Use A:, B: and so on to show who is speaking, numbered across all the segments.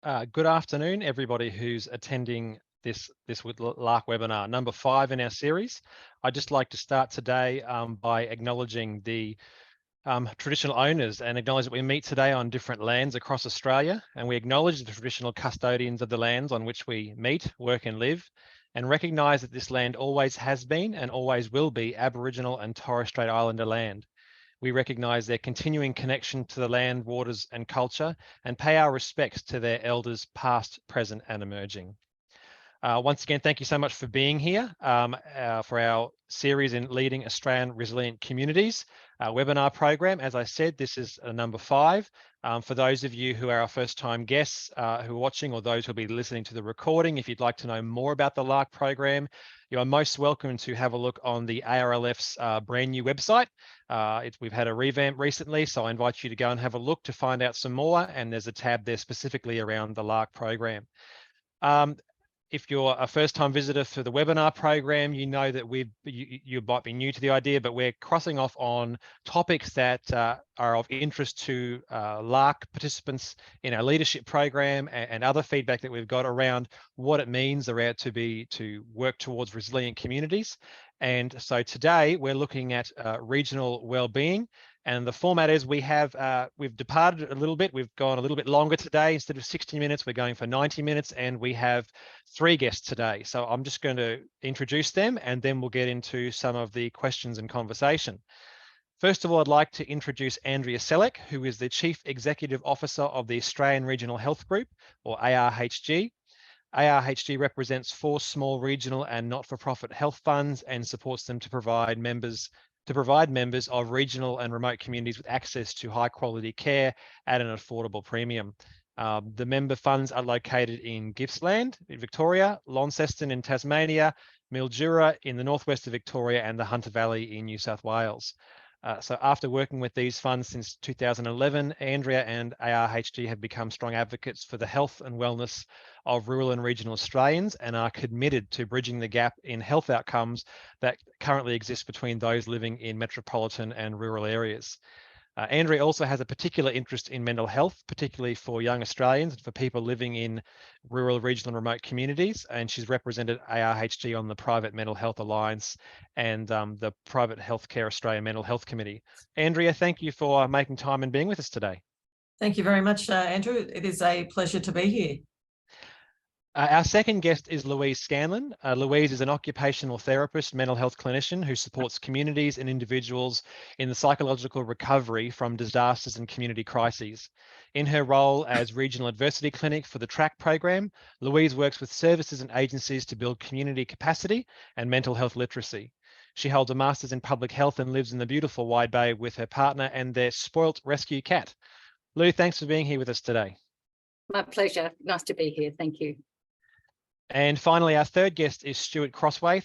A: Good afternoon, everybody who's attending this LARC webinar, number 5 in our series. I'd just like to start today by acknowledging the traditional owners and acknowledge that we meet today on different lands across Australia, and we acknowledge the traditional custodians of the lands on which we meet, work and live, and recognise that this land always has been and always will be Aboriginal and Torres Strait Islander land. We recognise their continuing connection to the land, waters and culture, and pay our respects to their elders past, present and emerging. Once again, thank you so much for being here for our series in Leading Australian Resilient Communities webinar program. As I said, this is number 5. For those of you who are our first time guests who are watching, or those who will be listening to the recording, if you'd like to know more about the LARC program, you are most welcome to have a look on the ARLF's brand new website. We've had a revamp recently, so I invite you to go and have a look to find out some more, and there's a tab there specifically around the LARC program. If you're a first-time visitor to the webinar program, you know that you might be new to the idea, but we're crossing off on topics that are of interest to LARC participants in our leadership program, and other feedback that we've got around what it means to work towards resilient communities. And so today we're looking at regional wellbeing. And the format is we've departed a little bit. We've gone a little bit longer today. Instead of 60 minutes, we're going for 90 minutes, and we have 3 guests today. So I'm just going to introduce them, and then we'll get into some of the questions and conversation. First of all, I'd like to introduce Andrea Selleck, who is the Chief Executive Officer of the Australian Regional Health Group, or ARHG. ARHG represents 4 small regional and not-for-profit health funds and supports them to provide members of regional and remote communities with access to high quality care at an affordable premium. The member funds are located in Gippsland in Victoria, Launceston in Tasmania, Mildura in the northwest of Victoria, and the Hunter Valley in New South Wales. So after working with these funds since 2011, Andrea and ARHG have become strong advocates for the health and wellness of rural and regional Australians, and are committed to bridging the gap in health outcomes that currently exist between those living in metropolitan and rural areas. Andrea also has a particular interest in mental health, particularly for young Australians and for people living in rural, regional and remote communities. And she's represented ARHG on the Private Mental Health Alliance and the Private Healthcare Australia Mental Health Committee. Andrea, thank you for making time and being with us today.
B: Thank you very much, Andrew. It is a pleasure to be here.
A: Our second guest is Louise Scanlan. Louise is an occupational therapist, mental health clinician who supports communities and individuals in the psychological recovery from disasters and community crises. In her role as Regional Adversity Clinic for the TRACC program, Louise works with services and agencies to build community capacity and mental health literacy. She holds a Master's in Public Health and lives in the beautiful Wide Bay with her partner and their spoilt rescue cat. Lou, thanks for being here with us today.
C: My pleasure. Nice to be here. Thank you.
A: And finally, our third guest is Stuart Crosswaith.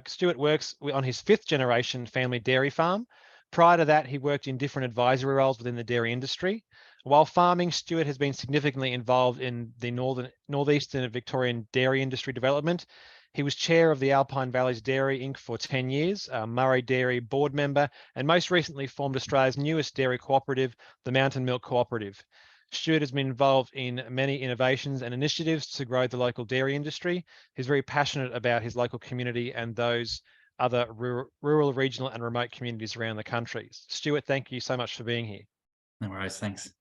A: Stuart works on his 5th generation family dairy farm. Prior to that, he worked in different advisory roles within the dairy industry. While farming, Stuart has been significantly involved in the northeastern Victorian dairy industry development. He was chair of the Alpine Valleys Dairy Inc. for 10 years, Murray Dairy board member, and most recently formed Australia's newest dairy cooperative, the Mountain Milk Cooperative. Stuart has been involved in many innovations and initiatives to grow the local dairy industry. He's very passionate about his local community and those other rural, regional and remote communities around the country. Stuart, thank you so much for being here.
D: No worries, thanks.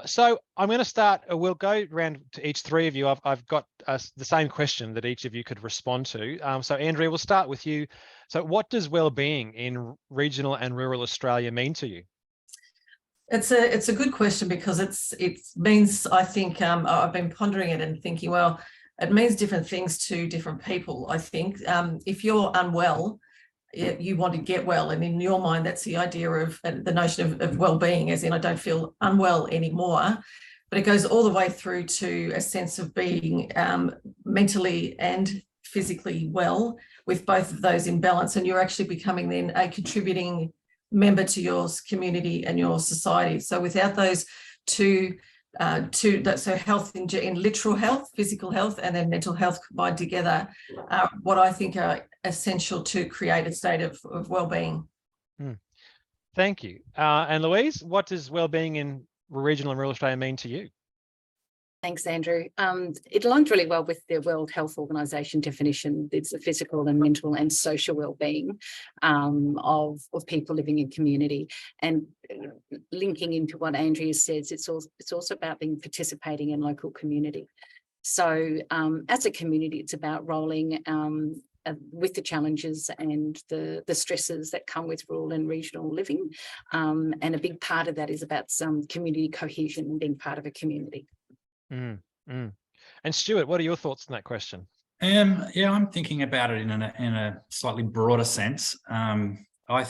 A: So I'm going to start, we'll go around to each 3 of you. I've got the same question that each of you could respond to. So Andrea, we'll start with you. So what does wellbeing in regional and rural Australia mean to you?
B: It's a good question, because it means, I think, I've been pondering it and thinking, well, it means different things to different people. I think if you're unwell, you want to get well, and in your mind, that's the idea of the notion of well-being, as in I don't feel unwell anymore. But it goes all the way through to a sense of being mentally and physically well, with both of those in balance, and you're actually becoming then a contributing member to your community and your society. So without those two, so health in literal health, physical health, and then mental health combined together, what I think are essential to create a state of well-being.
A: Thank you. And Louise, what does well-being in regional and rural Australia mean to you?
C: Thanks, Andrew. It aligned really well with the World Health Organization definition. It's the physical and mental and social well-being of people living in community. And linking into what Andrea says, it's also about being participating in local community. So as a community, it's about rolling with the challenges and the stresses that come with rural and regional living. And a big part of that is about some community cohesion and being part of a community.
A: And Stuart, what are your thoughts on that question?
D: Yeah, I'm thinking about it in a slightly broader sense. I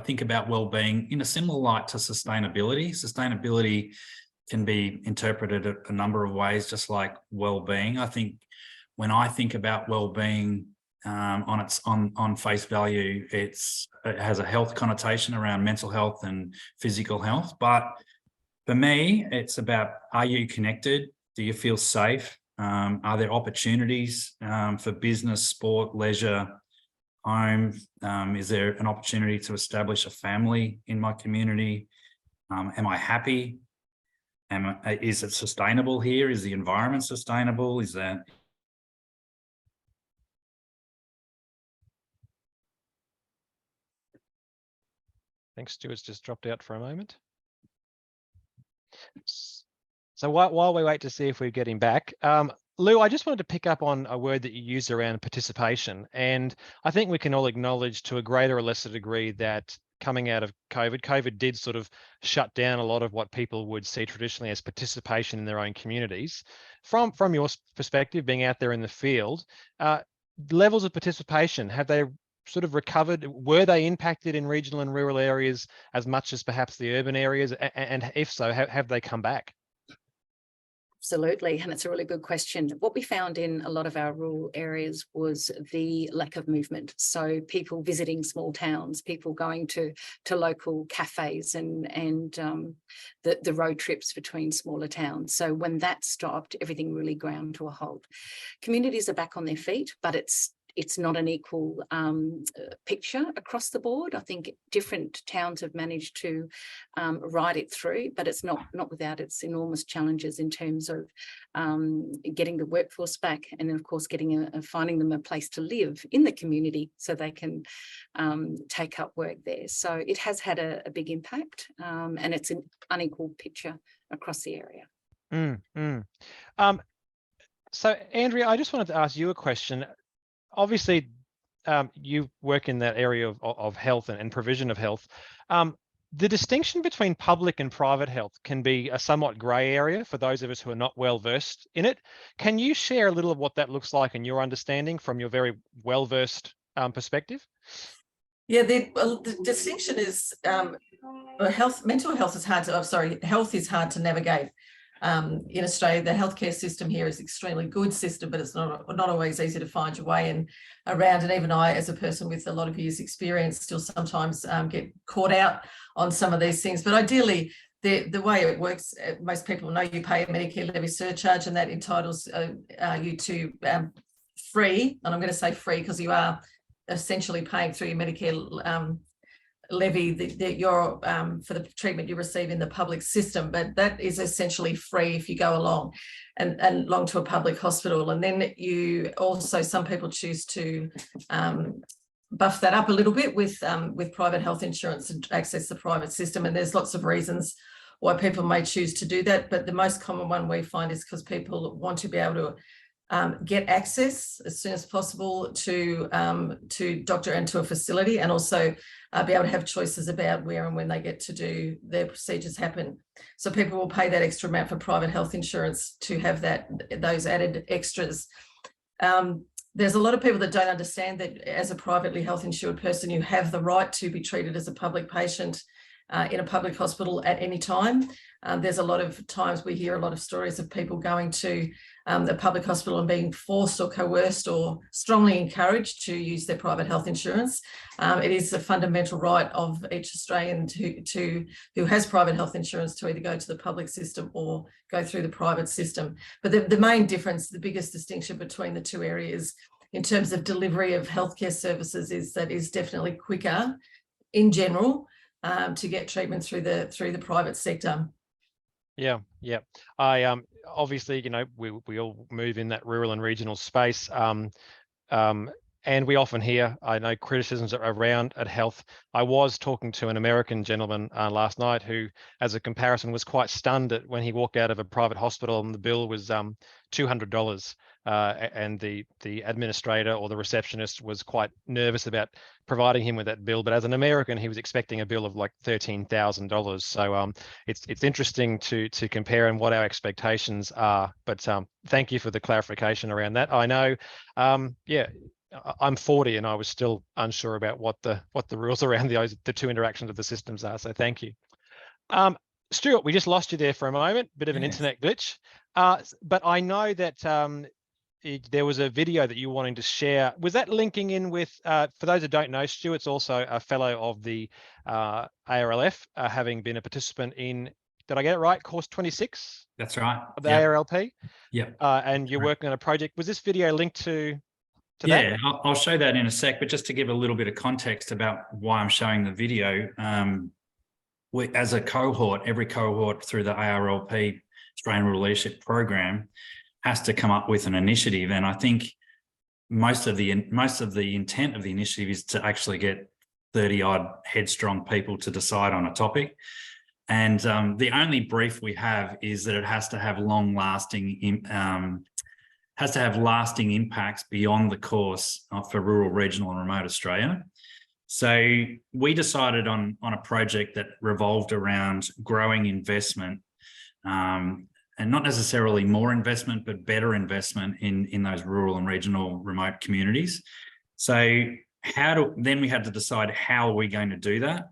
D: think about well-being in a similar light to sustainability. Sustainability can be interpreted a number of ways, just like well-being. I think when I think about well-being on face value, it has a health connotation around mental health and physical health. But for me, it's about, are you connected? Do you feel safe? Are there opportunities for business, sport, leisure, home? Is there an opportunity to establish a family in my community? Am I happy? Is it sustainable here? Is the environment sustainable? Is that...
A: Thanks, Stuart's just dropped out for a moment. So while we wait to see if we get him back, Lou, I just wanted to pick up on a word that you used around participation. And I think we can all acknowledge to a greater or lesser degree that coming out of COVID did sort of shut down a lot of what people would see traditionally as participation in their own communities. From your perspective, being out there in the field, levels of participation, have they sort of recovered? Were they impacted in regional and rural areas as much as perhaps the urban areas? And if so, have they come back?
C: Absolutely, and it's a really good question. What we found in a lot of our rural areas was the lack of movement. So people visiting small towns, people going to local cafes and the road trips between smaller towns. So when that stopped, everything really ground to a halt. Communities are back on their feet, but it's not an equal picture across the board. I think different towns have managed to ride it through, but it's not without its enormous challenges in terms of getting the workforce back, and then of course finding them a place to live in the community so they can take up work there. So it has had a big impact, and it's an unequal picture across the area.
A: So Andrea, I just wanted to ask you a question. Obviously, you work in that area of health and provision of health. The distinction between public and private health can be a somewhat grey area for those of us who are not well versed in it. Can you share a little of what that looks like in your understanding from your very well versed perspective?
B: Yeah, the distinction is mental health is hard to. Health is hard to navigate. In Australia, the healthcare system here is extremely good system, but it's not always easy to find your way and around. And even I, as a person with a lot of years' experience, still sometimes get caught out on some of these things. But ideally, the way it works, most people know you pay a Medicare levy surcharge, and that entitles you to free. And I'm going to say free because you are essentially paying through your Medicare levy that you're for the treatment you receive in the public system, but that is essentially free if you go along and along to a public hospital. And then you also, some people choose to buff that up a little bit with private health insurance and access the private system. And there's lots of reasons why people may choose to do that, but the most common one we find is because people want to be able to get access as soon as possible to doctor and to a facility, and also be able to have choices about where and when they get to do their procedures happen. So people will pay that extra amount for private health insurance to have those added extras. There's a lot of people that don't understand that as a privately health insured person, you have the right to be treated as a public patient in a public hospital at any time. There's a lot of times we hear a lot of stories of people going to the public hospital and being forced or coerced or strongly encouraged to use their private health insurance. It is a fundamental right of each Australian who has private health insurance to either go to the public system or go through the private system. But the main difference, the biggest distinction between the two areas in terms of delivery of healthcare services is that is definitely quicker in general to get treatment through the private sector.
A: Yeah, yeah. I obviously, you know, we all move in that rural and regional space. And we often hear, I know, criticisms around at health. I was talking to an American gentleman last night who, as a comparison, was quite stunned at when he walked out of a private hospital and the bill was $200. And the administrator or the receptionist was quite nervous about providing him with that bill. But as an American, he was expecting a bill of like $13,000. So it's interesting to compare and what our expectations are. But thank you for the clarification around that. I know, yeah. I'm 40 and I was still unsure about what the rules around the two interactions of the systems are. So thank you. Stuart, we just lost you there for a moment, bit of an internet glitch. But I know that there was a video that you wanted to share. Was that linking in with, for those who don't know, Stuart's also a fellow of the ARLF, having been a participant in, did I get it right, course 26?
D: That's right.
A: Of the ARLP?
D: Yep.
A: And you're working on a project. Was this video linked to
D: yeah,
A: that?
D: I'll show that in a sec, but just to give a little bit of context about why I'm showing the video, we, as a cohort, every cohort through the ARLP Australian Rural Leadership Program has to come up with an initiative, and I think most of the intent of the initiative is to actually get 30-odd headstrong people to decide on a topic. And the only brief we have is that it has to have lasting impacts beyond the course for rural, regional and remote Australia. So we decided on a project that revolved around growing investment, and not necessarily more investment, but better investment in those rural and regional remote communities. So then we had to decide how are we going to do that?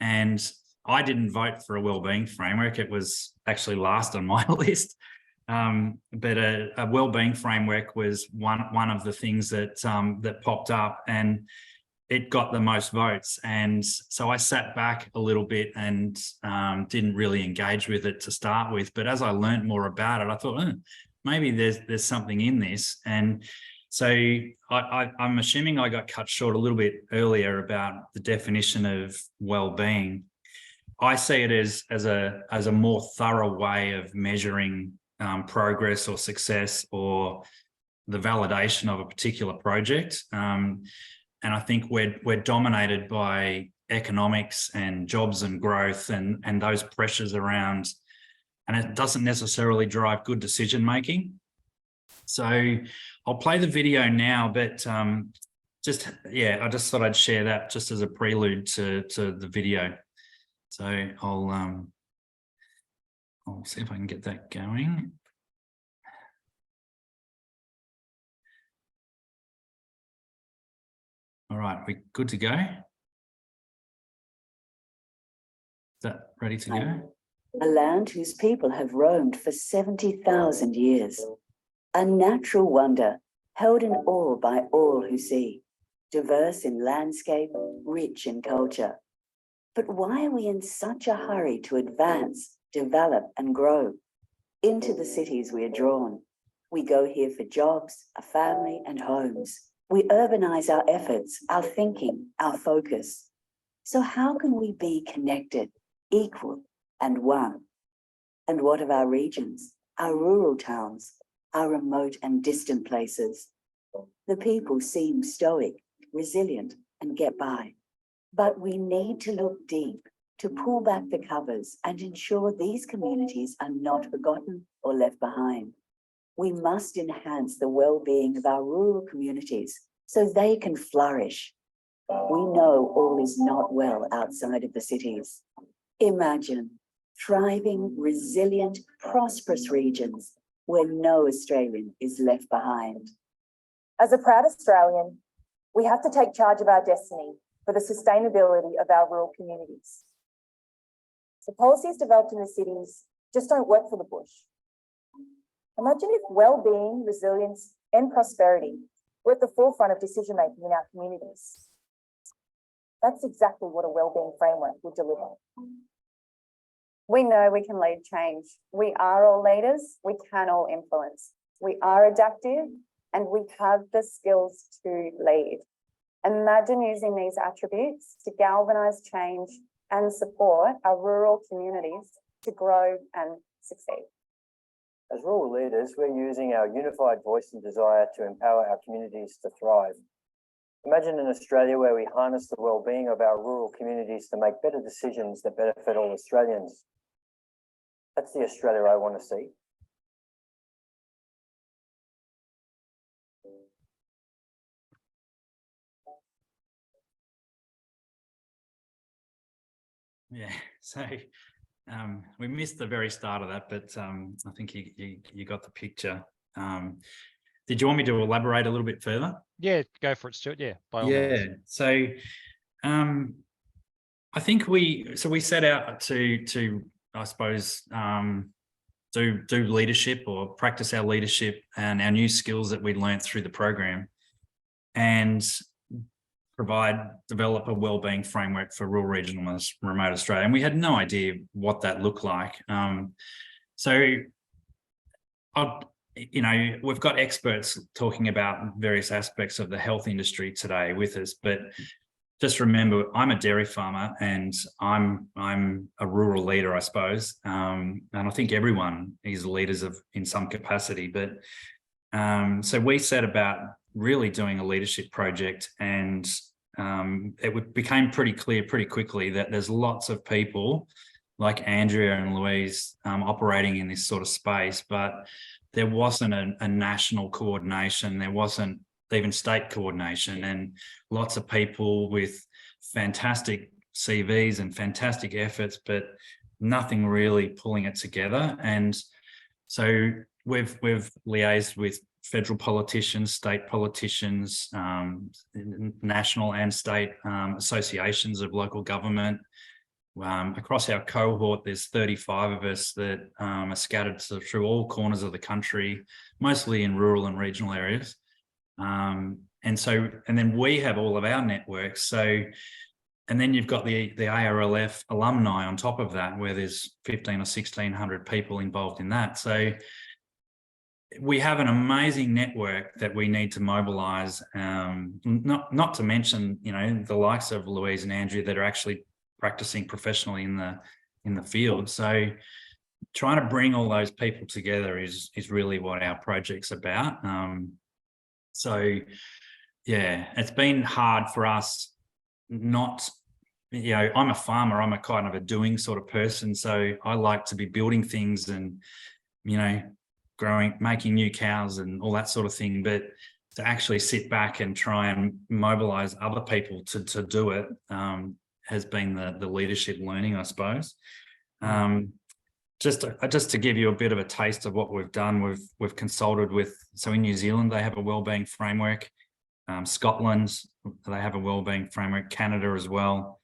D: And I didn't vote for a wellbeing framework. It was actually last on my list. But a wellbeing framework was one of the things that that popped up, and it got the most votes. And so I sat back a little bit and didn't really engage with it to start with. But as I learned more about it, I thought, maybe there's something in this. And so I'm assuming I got cut short a little bit earlier about the definition of wellbeing. I see it as a more thorough way of measuring progress or success or the validation of a particular project. And I think we're dominated by economics and jobs and growth and those pressures around, and it doesn't necessarily drive good decision making. So I'll play the video now, but I just thought I'd share that just as a prelude to the video. So I'll see if I can get that going. All right, we good to go? Is that ready to go?
E: A land whose people have roamed for 70,000 years. A natural wonder held in awe by all who see. Diverse in landscape, rich in culture. But why are we in such a hurry to advance, develop and grow? Into the cities we are drawn. We go here for jobs, a family and homes. We urbanize our efforts, our thinking, our focus. So how can we be connected, equal and one? And what of our regions, our rural towns, our remote and distant places? The people seem stoic, resilient and get by. But we need to look deep, to pull back the covers and ensure these communities are not forgotten or left behind. We must enhance the well-being of our rural communities so they can flourish. We know all is not well outside of the cities. Imagine thriving, resilient, prosperous regions where no Australian is left behind.
F: As a proud Australian, we have to take charge of our destiny for the sustainability of our rural communities. The policies developed in the cities just don't work for the bush. Imagine if well-being, resilience, and prosperity were at the forefront of decision-making in our communities. That's exactly what a well-being framework would deliver.
G: We know we can lead change. We are all leaders. We can all influence. We are adaptive and we have the skills to lead. Imagine using these attributes to galvanise change and support our rural communities to grow and succeed.
H: As rural leaders, we're using our unified voice and desire to empower our communities to thrive. Imagine an Australia where we harness the well-being of our rural communities to make better decisions that benefit all Australians. That's the Australia I want to see.
D: Yeah, so we missed the very start of that, but I think you got the picture. Did you want me to elaborate a little bit further?
A: Yeah, go for it, Stuart. Yeah, by all means.
D: So I think we set out to I suppose do leadership or practice our leadership and our new skills that we learned through the program, and develop a wellbeing framework for rural, regional and remote Australia. And we had no idea what that looked like. We've got experts talking about various aspects of the health industry today with us, but just remember, I'm a dairy farmer and I'm a rural leader, I suppose. And I think everyone is leaders in some capacity, but so we set about really doing a leadership project, and it became pretty clear pretty quickly that there's lots of people like Andrea and Louise operating in this sort of space, but there wasn't a national coordination. There wasn't even state coordination, and lots of people with fantastic CVs and fantastic efforts, but nothing really pulling it together. And so we've liaised with federal politicians, state politicians, national and state associations of local government. Across our cohort, there's 35 of us that are scattered through all corners of the country, mostly in rural and regional areas. And then we have all of our networks. And then you've got the ARLF alumni on top of that, where there's 1,500 or 1,600 people involved in that. So we have an amazing network that we need to mobilise, not to mention, the likes of Louise and Andrea that are actually practicing professionally in the field. So trying to bring all those people together is really what our project's about. So yeah, it's been hard for us. I'm a farmer, I'm a kind of a doing sort of person. So I like to be building things and, growing, making new cows and all that sort of thing. But to actually sit back and try and mobilize other people to do it has been the leadership learning, I suppose. Just to give you a bit of a taste of what we've done, we've consulted with, so in New Zealand, they have a wellbeing framework. Scotland, they have a wellbeing framework, Canada as well.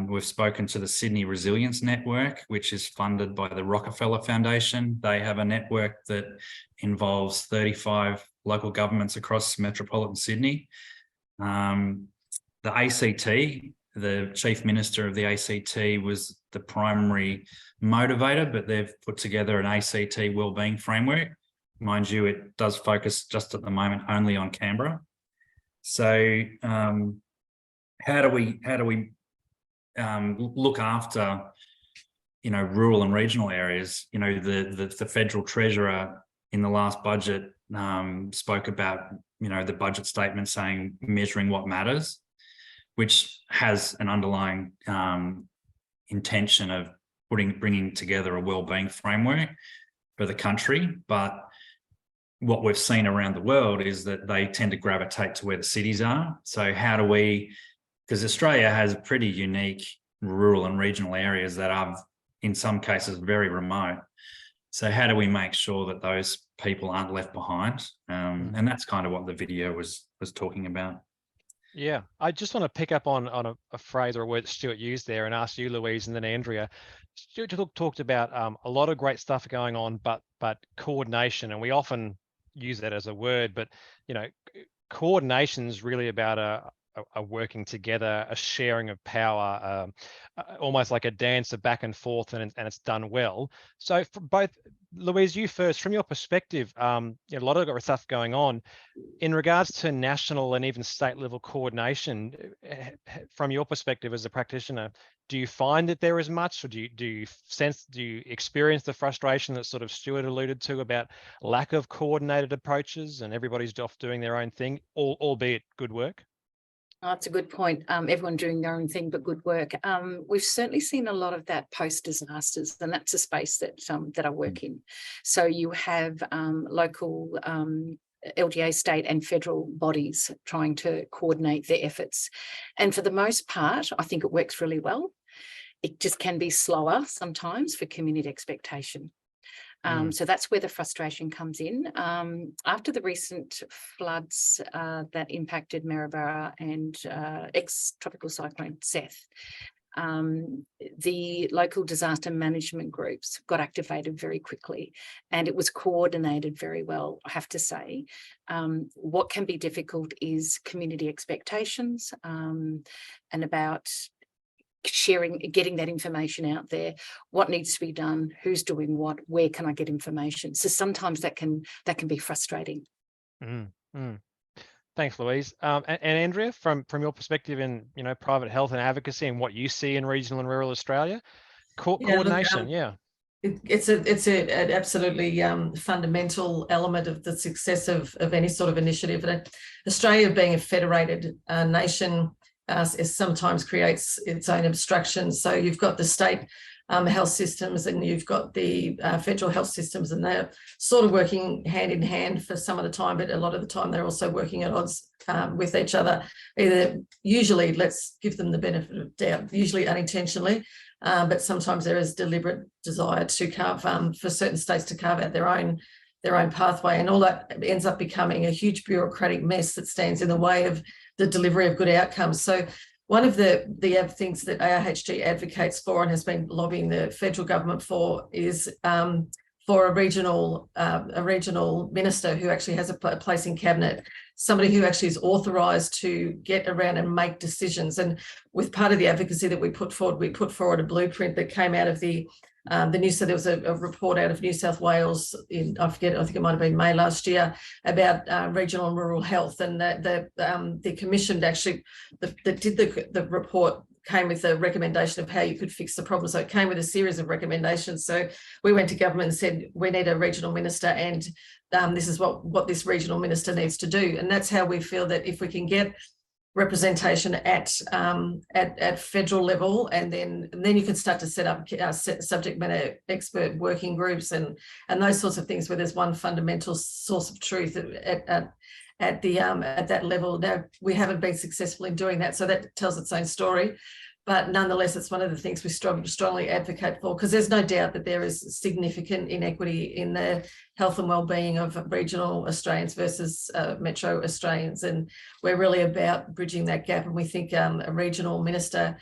D: We've spoken to the Sydney Resilience Network, which is funded by the Rockefeller Foundation. They have a network that involves 35 local governments across metropolitan Sydney. The ACT, the Chief Minister of the ACT was the primary motivator, but they've put together an ACT wellbeing framework. Mind you, it does focus just at the moment only on Canberra. So how do we look after, rural and regional areas? The federal treasurer in the last budget spoke about, the budget statement saying measuring what matters, which has an underlying intention of bringing together a wellbeing framework for the country. But what we've seen around the world is that they tend to gravitate to where the cities are. So how do we, because Australia has pretty unique rural and regional areas that are in some cases very remote. So how do we make sure that those people aren't left behind? And that's kind of what the video was talking about.
A: Yeah, I just want to pick up on a phrase or a word that Stuart used there and ask you, Louise, and then Andrea. Stuart talked about a lot of great stuff going on, but coordination, and we often use that as a word, but coordination is really about a working together, a sharing of power, almost like a dance of back and forth, and it's done well. So for Louise, you first, from your perspective, a lot of stuff going on in regards to national and even state level coordination. From your perspective as a practitioner, do you find that there is much, or do you experience the frustration that sort of Stuart alluded to about lack of coordinated approaches and everybody's off doing their own thing, albeit good work?
C: Oh, that's a good point. Everyone doing their own thing, but good work. We've certainly seen a lot of that post-disasters, and that's a space that I work in. So you have local LGA, state and federal bodies trying to coordinate their efforts. And for the most part, I think it works really well. It just can be slower sometimes for community expectation. So that's where the frustration comes in. After the recent floods that impacted Maryborough and ex-tropical cyclone Seth, the local disaster management groups got activated very quickly, and it was coordinated very well, I have to say. What can be difficult is community expectations and about sharing, getting that information out there, what needs to be done, who's doing what, where can I get information. So sometimes that can be frustrating.
A: Thanks, Louise. And Andrea, from your perspective in private health and advocacy and what you see in regional and rural Australia, coordination,
B: It's an absolutely fundamental element of the success of any sort of initiative. And Australia, being a federated nation, sometimes creates its own obstructions. So you've got the state health systems and you've got the federal health systems, and they're sort of working hand in hand for some of the time, but a lot of the time they're also working at odds with each other. Usually, let's give them the benefit of doubt, usually unintentionally, but sometimes there is deliberate desire to carve for certain states to carve out their own pathway, and all that ends up becoming a huge bureaucratic mess that stands in the way of the delivery of good outcomes. So one of the things that ARHG advocates for and has been lobbying the federal government for is for a regional minister who actually has a place in cabinet, somebody who actually is authorised to get around and make decisions. And with part of the advocacy that we put forward a blueprint that came out of there was a report out of New South Wales I think it might have been May last year, about regional and rural health, and the commission actually that did the report came with a recommendation of how you could fix the problem. So it came with a series of recommendations. So we went to government and said, we need a regional minister, and this is what this regional minister needs to do. And that's how we feel that if we can get representation at federal level, and then you can start to set up subject matter expert working groups and those sorts of things where there's one fundamental source of truth at that level. Now, we haven't been successful in doing that, so that tells its own story. But nonetheless, it's one of the things we strongly advocate for, because there's no doubt that there is significant inequity in the health and wellbeing of regional Australians versus metro Australians. And we're really about bridging that gap. And we think a regional minister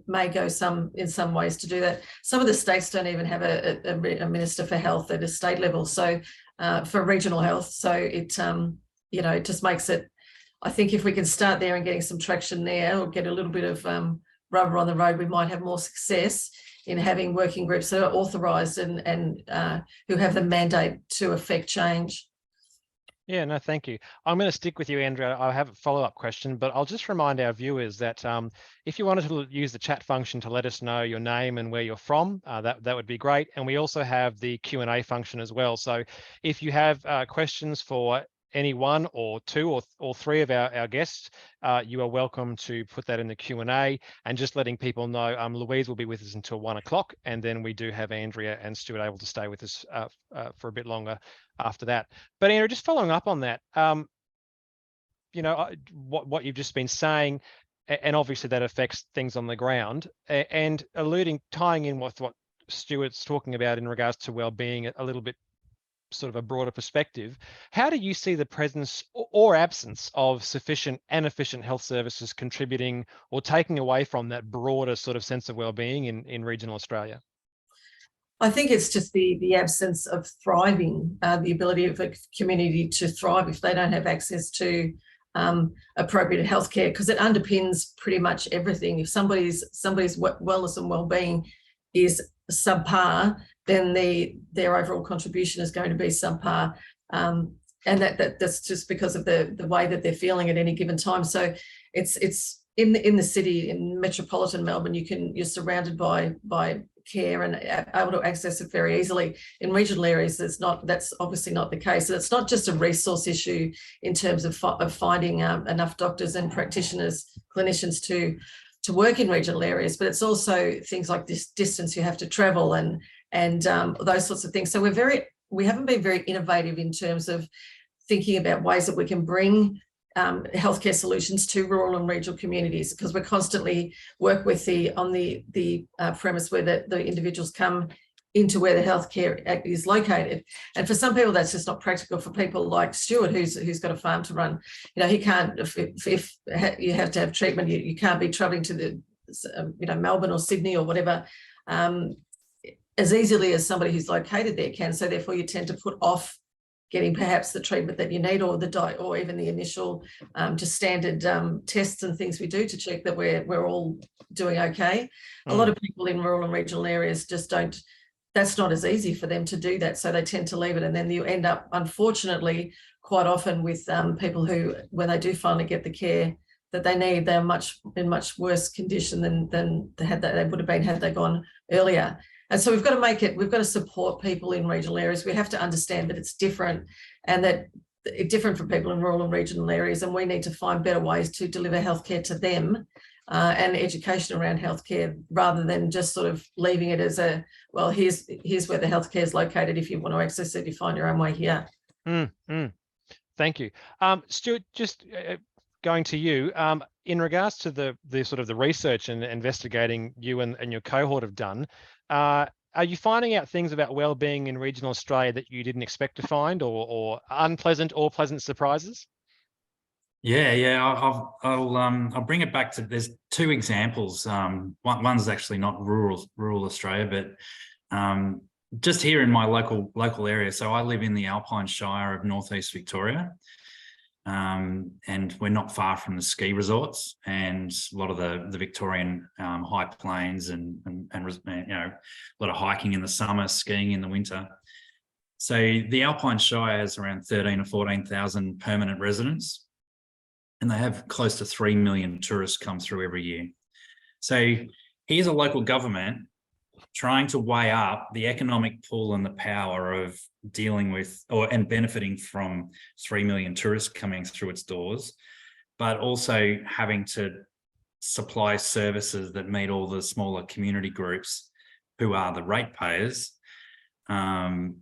B: may go in some ways to do that. Some of the states don't even have a minister for health at a state level. So for regional health, so it just makes it, I think if we can start there and getting some traction there, or get a little bit of rubber on the road, we might have more success in having working groups that are authorised and who have the mandate to affect change.
A: Yeah, no, thank you. I'm going to stick with you, Andrea. I have a follow-up question, but I'll just remind our viewers that if you wanted to use the chat function to let us know your name and where you're from, that would be great. And we also have the Q&A function as well. So if you have questions for any one or two or three of our guests, you are welcome to put that in the Q&A. And just letting people know, Louise will be with us until 1 o'clock, and then we do have Andrea and Stuart able to stay with us for a bit longer after that. But Andrea, just following up on that, what you've just been saying, and obviously that affects things on the ground, and tying in with what Stuart's talking about in regards to wellbeing a little bit, sort of a broader perspective. How do you see the presence or absence of sufficient and efficient health services contributing or taking away from that broader sort of sense of wellbeing in regional Australia?
B: I think it's just the absence of thriving, the ability of a community to thrive if they don't have access to appropriate healthcare, because it underpins pretty much everything. If somebody's wellness and wellbeing is subpar, then their overall contribution is going to be subpar. And that's just because of the way that they're feeling at any given time. So it's in the city, in metropolitan Melbourne, you're surrounded by care and able to access it very easily. In regional areas, that's obviously not the case. And it's not just a resource issue in terms of finding enough doctors and practitioners, clinicians to work in regional areas, but it's also things like this distance you have to travel and those sorts of things. So we haven't been very innovative in terms of thinking about ways that we can bring healthcare solutions to rural and regional communities, because we constantly work with on the premise where the individuals come into where the healthcare is located. And for some people, that's just not practical. For people like Stuart, who's got a farm to run, he can't, if you have to have treatment, you can't be traveling to the Melbourne or Sydney or whatever as easily as somebody who's located there can. So therefore you tend to put off getting perhaps the treatment that you need, or the diet, or even the initial just standard tests and things we do to check that we're all doing okay. A lot of people in rural and regional areas just don't, that's not as easy for them to do that, so they tend to leave it, and then you end up, unfortunately, quite often with people who, when they do finally get the care that they need, they're in much worse condition than they would have been had they gone earlier. And so we've got to support people in regional areas. We have to understand that it's different, and that it's different for people in rural and regional areas, and we need to find better ways to deliver healthcare to them and education around healthcare, rather than just sort of leaving it as here's where the healthcare is located. If you want to access it, you find your own way here.
A: Thank you. Stuart, just going to you, in regards to the sort of the research and investigating you and your cohort have done, are you finding out things about wellbeing in regional Australia that you didn't expect to find, or unpleasant or pleasant surprises?
D: Yeah. I'll bring it back to, there's two examples. One's actually not rural Australia, but just here in my local area. So I live in the Alpine Shire of northeast Victoria. And we're not far from the ski resorts and a lot of the Victorian high plains and a lot of hiking in the summer, skiing in the winter. So the Alpine Shire has around 13 or 14,000 permanent residents, and they have close to 3 million tourists come through every year. So here's a local government trying to weigh up the economic pull and the power of dealing with and benefiting from 3 million tourists coming through its doors, but also having to supply services that meet all the smaller community groups who are the ratepayers. So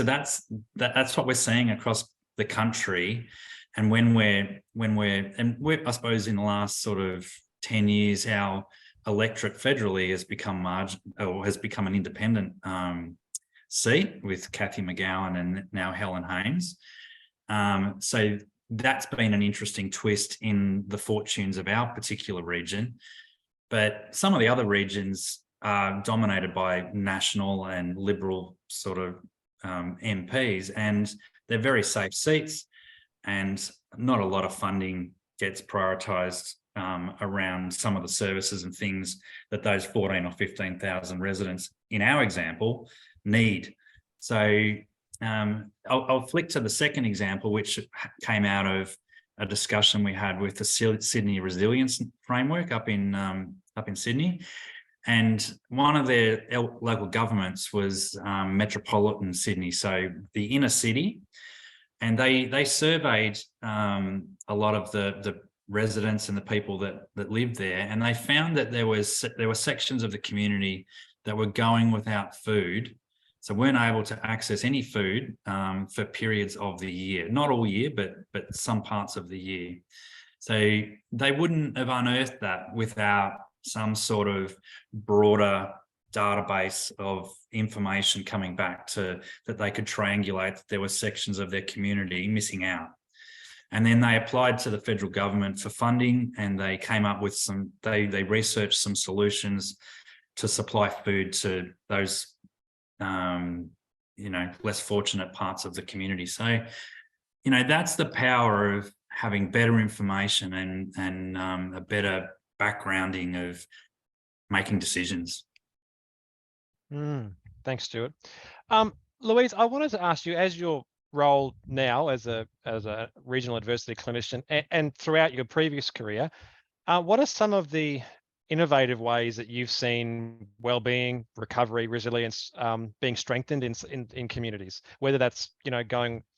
D: that's what we're seeing across the country. And when we're I suppose in the last sort of 10 years, our electorate federally has become an independent seat with Cathy McGowan and now Helen Haines. So that's been an interesting twist in the fortunes of our particular region. But some of the other regions are dominated by national and Liberal sort of MPs, and they're very safe seats, and not a lot of funding gets prioritised around some of the services and things that those 14 or 15,000 residents in our example need. So I'll flick to the second example, which came out of a discussion we had with the Sydney Resilience Framework up in Sydney. And one of their local governments was metropolitan Sydney, so the inner city. And they surveyed a lot of the residents and the people that lived there, and they found that there were sections of the community that were going without food, so weren't able to access any food for periods of the year, not all year, but some parts of the year. So they wouldn't have unearthed that without some sort of broader database of information coming back to that they could triangulate that there were sections of their community missing out. And then they applied to the federal government for funding, and they came up with they researched some solutions to supply food to those, less fortunate parts of the community. So, that's the power of having better information and a better backgrounding of making decisions.
A: Thanks, Stuart. Louise, I wanted to ask you, as your role now as a regional adversity clinician and throughout your previous career, what are some of the innovative ways that you've seen well-being, recovery, resilience being strengthened in communities? Whether that's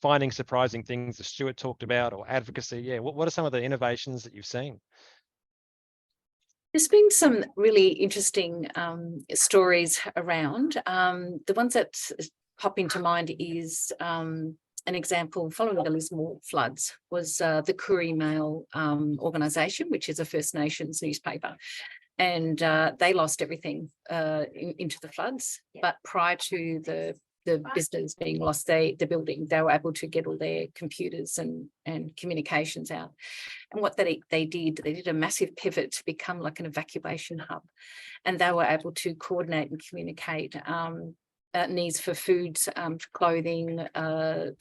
A: finding surprising things that Stuart talked about, or advocacy. Yeah, what are some of the innovations that you've seen?
C: There's been some really interesting stories around. The ones that pop into mind is an example following the Lismore floods was the Koori Mail organisation, which is a First Nations newspaper. And they lost everything into the floods. Yeah. But prior to the business being lost, the building, they were able to get all their computers and communications out. And what they did a massive pivot to become like an evacuation hub. And they were able to coordinate and communicate needs for food, clothing,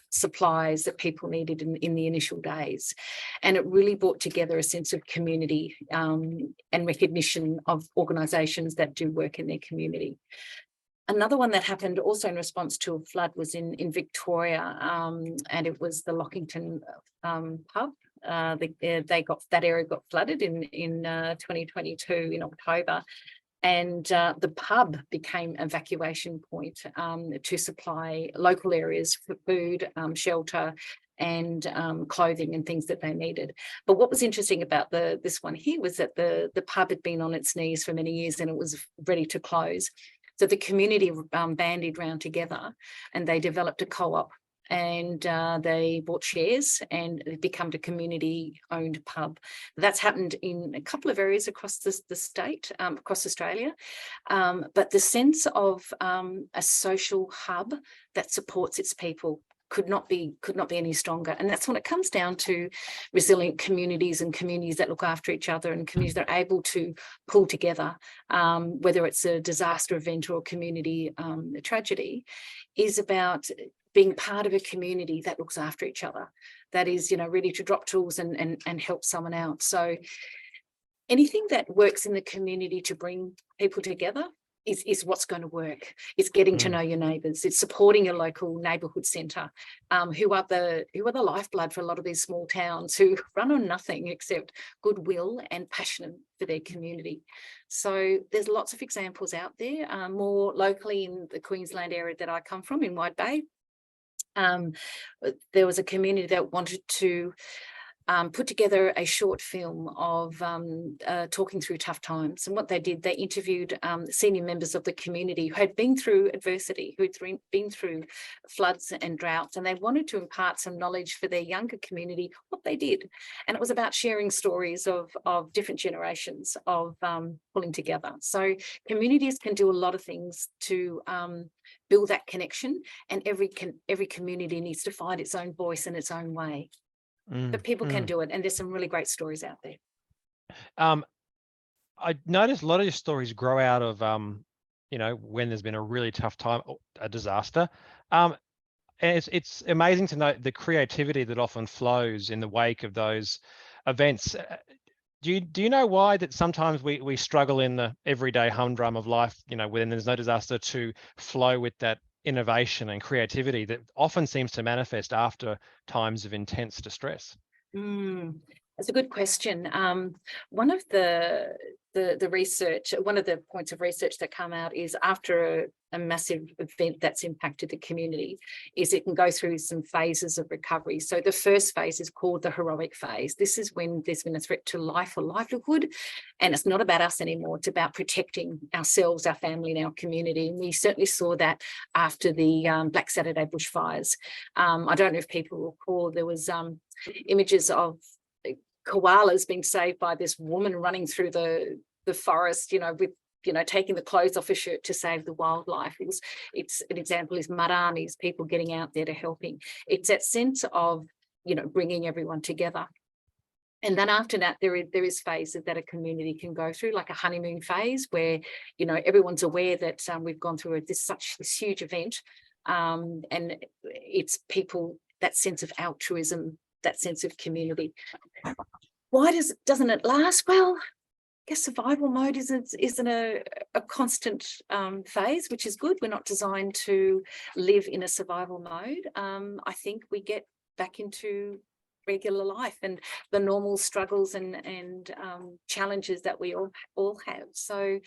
C: supplies that people needed in the initial days. And it really brought together a sense of community and recognition of organisations that do work in their community. Another one that happened also in response to a flood was in Victoria, and it was the Lockington pub. That area got flooded in 2022 in October. And the pub became an evacuation point to supply local areas for food, shelter, and clothing and things that they needed. But what was interesting about this one here was that the pub had been on its knees for many years and it was ready to close. So the community bandied round together and they developed a co-op. And they bought shares and it became a community-owned pub. That's happened in a couple of areas across the state, across Australia. But the sense of a social hub that supports its people could not be any stronger. And that's when it comes down to resilient communities and communities that look after each other and communities that are able to pull together, whether it's a disaster event or a community tragedy, is about being part of a community that looks after each other, that is, ready to drop tools and help someone out. So anything that works in the community to bring people together is what's going to work. It's getting to know your neighbours. It's supporting your local neighbourhood centre, who are the lifeblood for a lot of these small towns who run on nothing except goodwill and passion for their community. So there's lots of examples out there. More locally in the Queensland area that I come from, in Wide Bay, there was a community that wanted to put together a short film of talking through tough times. And what they did, they interviewed senior members of the community who had been through adversity, who had been through floods and droughts, and they wanted to impart some knowledge for their younger community, what they did. And it was about sharing stories of different generations of pulling together. So communities can do a lot of things to build that connection, and every community needs to find its own voice and its own way. But people can do it, and there's some really great stories out there.
A: I noticed a lot of your stories grow out of, when there's been a really tough time, a disaster. And it's amazing to note the creativity that often flows in the wake of those events. Do you know why that sometimes we struggle in the everyday humdrum of life, when there's no disaster, to flow with that innovation and creativity that often seems to manifest after times of intense distress?
C: That's a good question. One of the research, one of the points of research that come out is after a massive event that's impacted the community, is it can go through some phases of recovery. So the first phase is called the heroic phase. This is when there's been a threat to life or livelihood, and it's not about us anymore. It's about protecting ourselves, our family, and our community. And we certainly saw that after the Black Saturday bushfires. I don't know if people recall, there was images of koalas being saved by this woman running through the forest, with taking the clothes off her shirt to save the wildlife. It's an example is maranis, people getting out there to helping. It's that sense of bringing everyone together. And then after that, there is phases that a community can go through, like a honeymoon phase, where everyone's aware that we've gone through this huge event, and it's people, that sense of altruism, that sense of community. Why doesn't it last? Well, guess survival mode isn't a constant phase, which is good. We're not designed to live in a survival mode. I think we get back into regular life and the normal struggles and challenges that we all have. So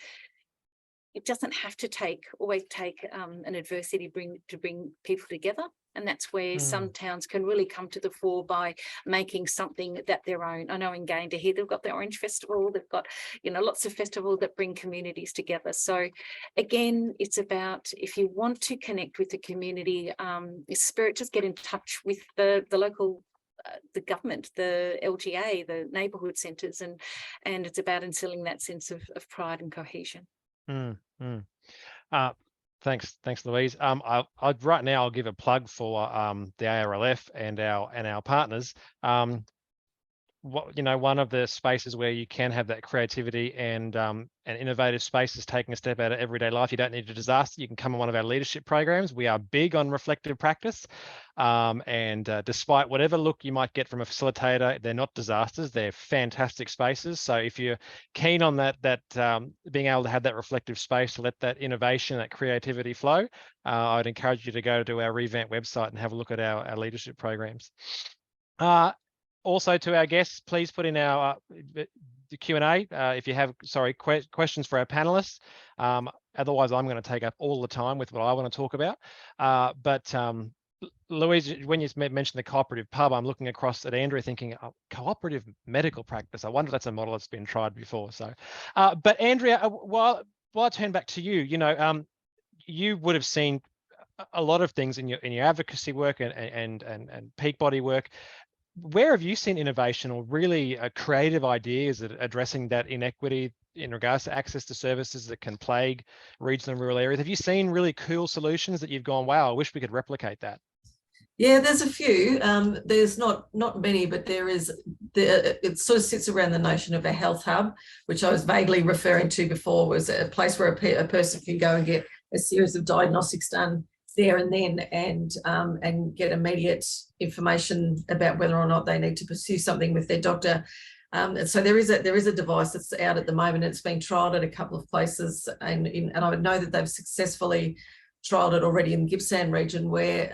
C: it doesn't have to always take an adversity to bring people together. And that's where some towns can really come to the fore by making something that their own. I know in Gayndah here, they've got the Orange Festival, they've got, lots of festivals that bring communities together. So again, it's about, if you want to connect with the community, spirit, just get in touch with the local the government, the LGA, the neighbourhood centres, and it's about instilling that sense of pride and cohesion.
A: Thanks, Louise. Right now I'll give a plug for the ARLF and our partners. One of the spaces where you can have that creativity and innovative spaces, taking a step out of everyday life. You don't need a disaster. You can come on one of our leadership programs. We are big on reflective practice, and despite whatever look you might get from a facilitator, they're not disasters. They're fantastic spaces. So if you're keen on that being able to have that reflective space to let that innovation, that creativity flow, I'd encourage you to go to our revamped website and have a look at our leadership programs. Also, to our guests, please put in our Q&A if you have, questions for our panelists. Otherwise, I'm going to take up all the time with what I want to talk about. But Louise, when you mentioned the cooperative pub, I'm looking across at Andrea thinking, cooperative medical practice. I wonder if that's a model that's been tried before. So, but Andrea, while I turn back to you, you would have seen a lot of things in your advocacy work and peak body work. Where have you seen innovation or really creative ideas at addressing that inequity in regards to access to services that can plague regional and rural areas? Have you seen really cool solutions that you've gone, wow, I wish we could replicate that?
B: Yeah, there's a few. There's not many, but there is. It sort of sits around the notion of a health hub, which I was vaguely referring to before, was a place where a person can go and get a series of diagnostics done there and then, and get immediate information about whether or not they need to pursue something with their doctor. And so there is a device that's out at the moment. It's been trialled at a couple of places, and I would know that they've successfully trialled it already in the Gippsland region, where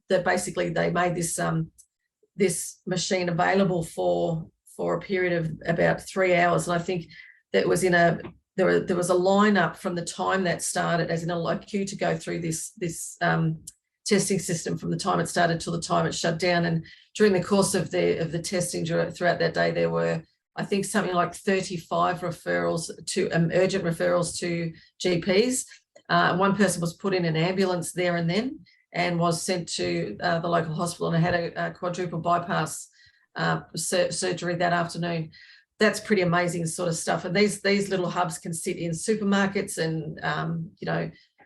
B: that basically they made this machine available for a period of about 3 hours, and I think that was there was a lineup from the time that started, as in a queue to go through this testing system from the time it started till the time it shut down. And during the course of the testing throughout that day, there were, I think, something like 35 referrals to urgent referrals to GPs. One person was put in an ambulance there and then and was sent to the local hospital and had a quadruple bypass surgery that afternoon. That's pretty amazing sort of stuff. And these little hubs can sit in supermarkets and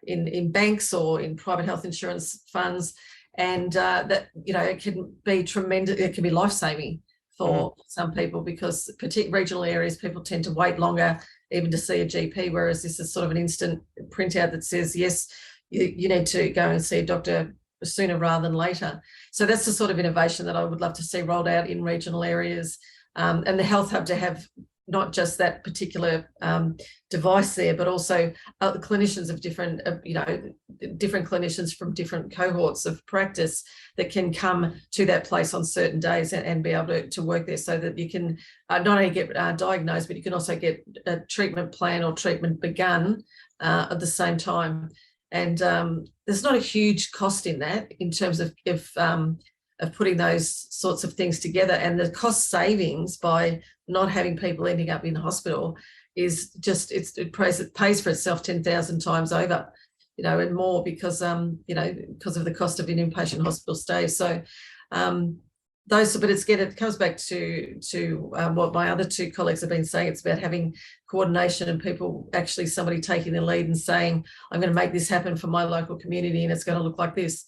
B: in banks or in private health insurance funds, and that it can be tremendous. It can be life-saving for some people, because particularly regional areas, people tend to wait longer even to see a GP, whereas this is sort of an instant printout that says yes, you need to go and see a doctor sooner rather than later. So that's the sort of innovation that I would love to see rolled out in regional areas. And the health hub to have not just that particular device there, but also clinicians of different clinicians from different cohorts of practice that can come to that place on certain days and be able to work there, so that you can not only get diagnosed, but you can also get a treatment plan or treatment begun at the same time. And there's not a huge cost in that in terms of putting those sorts of things together, and the cost savings by not having people ending up in hospital is just it pays for itself 10,000 times over, and more, because because of the cost of an inpatient hospital stay. So it comes back to what my other two colleagues have been saying. It's about having coordination and somebody taking the lead and saying, I'm going to make this happen for my local community, and it's going to look like this.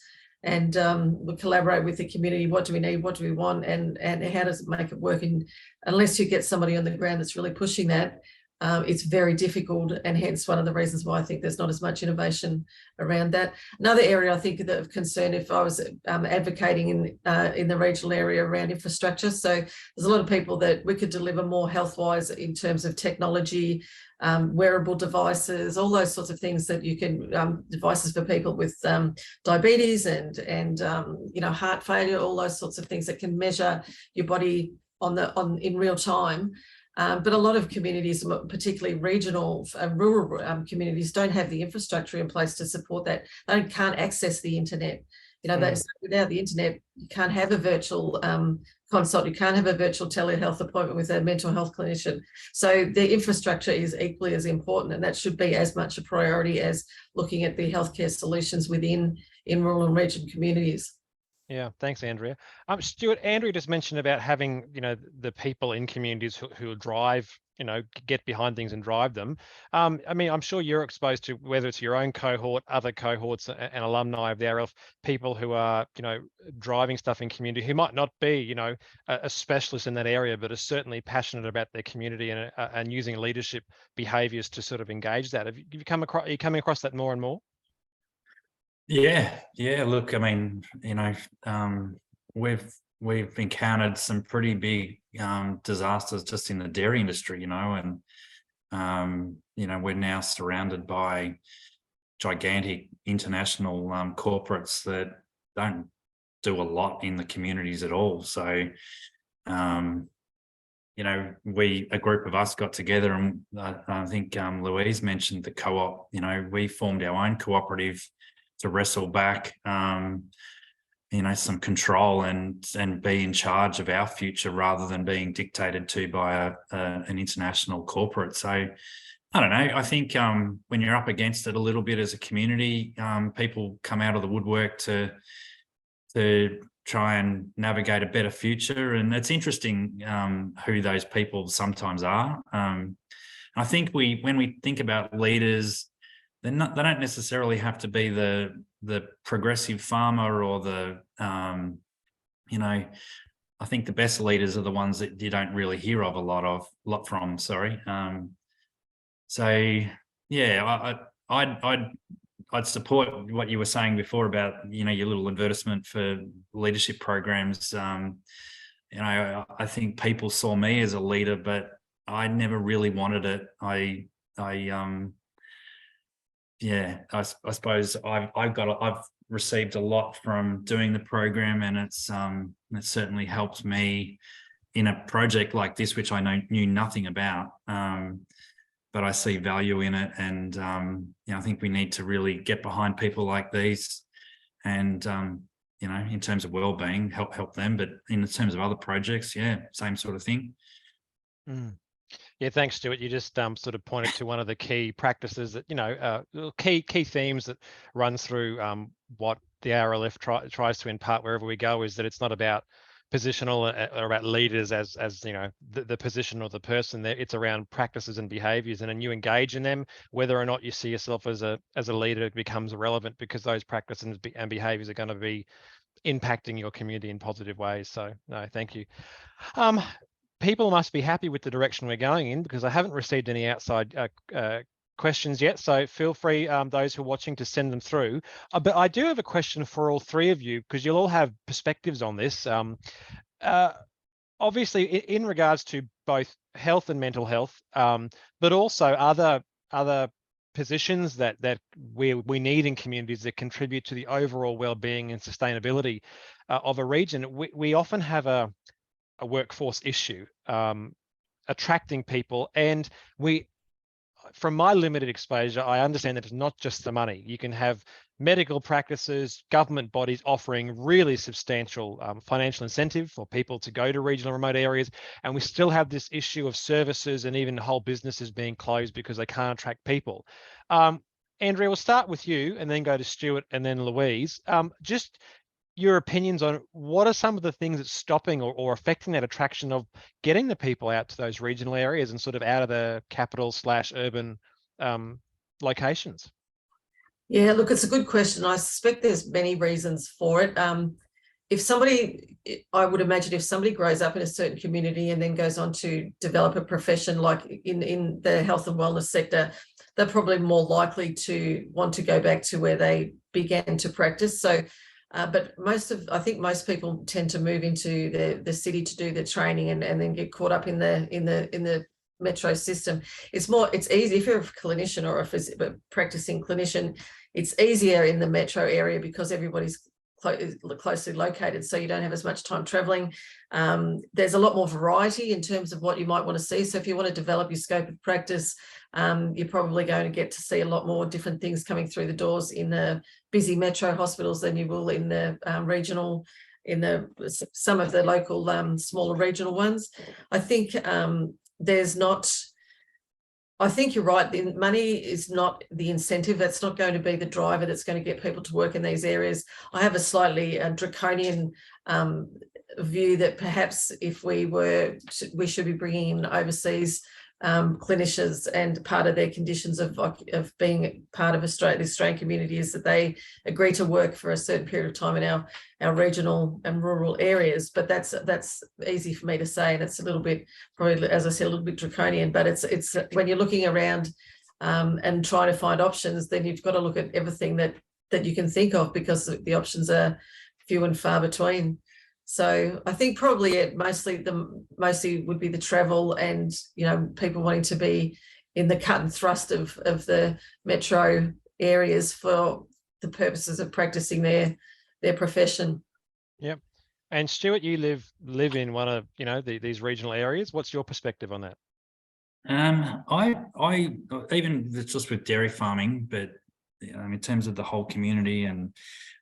B: And we'll collaborate with the community. What do we need? What do we want? And how does it make it work? And unless you get somebody on the ground that's really pushing that, it's very difficult, and hence one of the reasons why I think there's not as much innovation around that. Another area I think that of concern, if I was advocating in the regional area around infrastructure, so there's a lot of people that we could deliver more health-wise in terms of technology, wearable devices, all those sorts of things that you can, devices for people with diabetes and you know, heart failure, all those sorts of things that can measure your body in real time. But a lot of communities, particularly regional and rural communities, don't have the infrastructure in place to support that. They can't access the internet. You know, without the internet, you can't have a virtual consult. You can't have a virtual telehealth appointment with a mental health clinician. So the infrastructure is equally as important, and that should be as much a priority as looking at the healthcare solutions in rural and regional communities.
A: Yeah, thanks, Andrea. Stuart, Andrea just mentioned about having, you know, the people in communities who drive, you know, get behind things and drive them. I mean, I'm sure you're exposed to, whether it's your own cohort, other cohorts and alumni of the RLF, people who are, you know, driving stuff in community, who might not be, you know, a specialist in that area, but are certainly passionate about their community and using leadership behaviors to sort of engage that. Have you come across, are you coming across that more and more?
D: Yeah. Look, I mean, you know, we've encountered some pretty big disasters just in the dairy industry, you know, and you know, we're now surrounded by gigantic international corporates that don't do a lot in the communities at all. So, you know, a group of us got together, and I think Louise mentioned the co-op. You know, we formed our own cooperative to wrestle back, you know, some control and be in charge of our future rather than being dictated to by an international corporate. So I don't know. I think when you're up against it a little bit as a community, people come out of the woodwork to try and navigate a better future. And it's interesting who those people sometimes are. I think when we think about leaders, they don't necessarily have to be the progressive farmer or the, you know, I think the best leaders are the ones that you don't really hear of a lot from. Sorry. So yeah, I'd support what you were saying before about, you know, your little advertisement for leadership programs. You know, I think people saw me as a leader, but I never really wanted it. Yeah, I suppose I've received a lot from doing the program, and it certainly helped me in a project like this, which I knew nothing about. But I see value in it, and you know, I think we need to really get behind people like these, and you know, in terms of wellbeing, help them. But in terms of other projects, yeah, same sort of thing.
A: Yeah, thanks, Stuart. You just sort of pointed to one of the key practices that, you know, key themes that runs through what the RLF tries to impart wherever we go, is that it's not about positional or about leaders as you know, the position or the person there. It's around practices and behaviors, and then you engage in them, whether or not you see yourself as a leader. It becomes irrelevant, because those practices and behaviors are going to be impacting your community in positive ways. So no, thank you. People must be happy with the direction we're going in, because I haven't received any outside questions yet. So feel free, those who are watching, to send them through. But I do have a question for all three of you, because you'll all have perspectives on this. Obviously, in regards to both health and mental health, but also other positions that we need in communities that contribute to the overall well-being and sustainability of a region. We often have a workforce issue, attracting people, and from my limited exposure, I understand that it's not just the money. You can have medical practices, government bodies offering really substantial financial incentive for people to go to regional remote areas, and we still have this issue of services and even whole businesses being closed because they can't attract people. Andrea, we'll start with you and then go to Stuart and then Louise. Just your opinions on what are some of the things that's stopping or affecting that attraction of getting the people out to those regional areas and sort of out of the capital/urban locations?
B: Yeah, look, it's a good question. I suspect there's many reasons for it. if somebody, I would imagine if somebody grows up in a certain community and then goes on to develop a profession like in the health and wellness sector, they're probably more likely to want to go back to where they began to practice. So, but I think most people tend to move into the city to do the training and then get caught up in the metro system. It's easy if you're a clinician or a practicing clinician, it's easier in the metro area because everybody's closely located, so you don't have as much time traveling. There's a lot more variety in terms of what you might want to see. So if you want to develop your scope of practice, you're probably going to get to see a lot more different things coming through the doors in the busy metro hospitals than you will in the regional, some of the local smaller regional ones. I think I think you're right. The money is not the incentive. That's not going to be the driver that's going to get people to work in these areas. I have a slightly draconian view that perhaps if we should be bringing in overseas clinicians, and part of their conditions of being part of the Australian community is that they agree to work for a certain period of time in our regional and rural areas. But that's easy for me to say, and it's a little bit, probably, as I said, a little bit draconian. But it's when you're looking around and trying to find options, then you've got to look at everything that you can think of, because the options are few and far between. So I think probably it mostly would be the travel and, people wanting to be in the cut and thrust of the metro areas for the purposes of practicing their profession.
A: Yep. And Stuart, you live in one of these regional areas. What's your perspective on that?
D: I even just with dairy farming, but in terms of the whole community and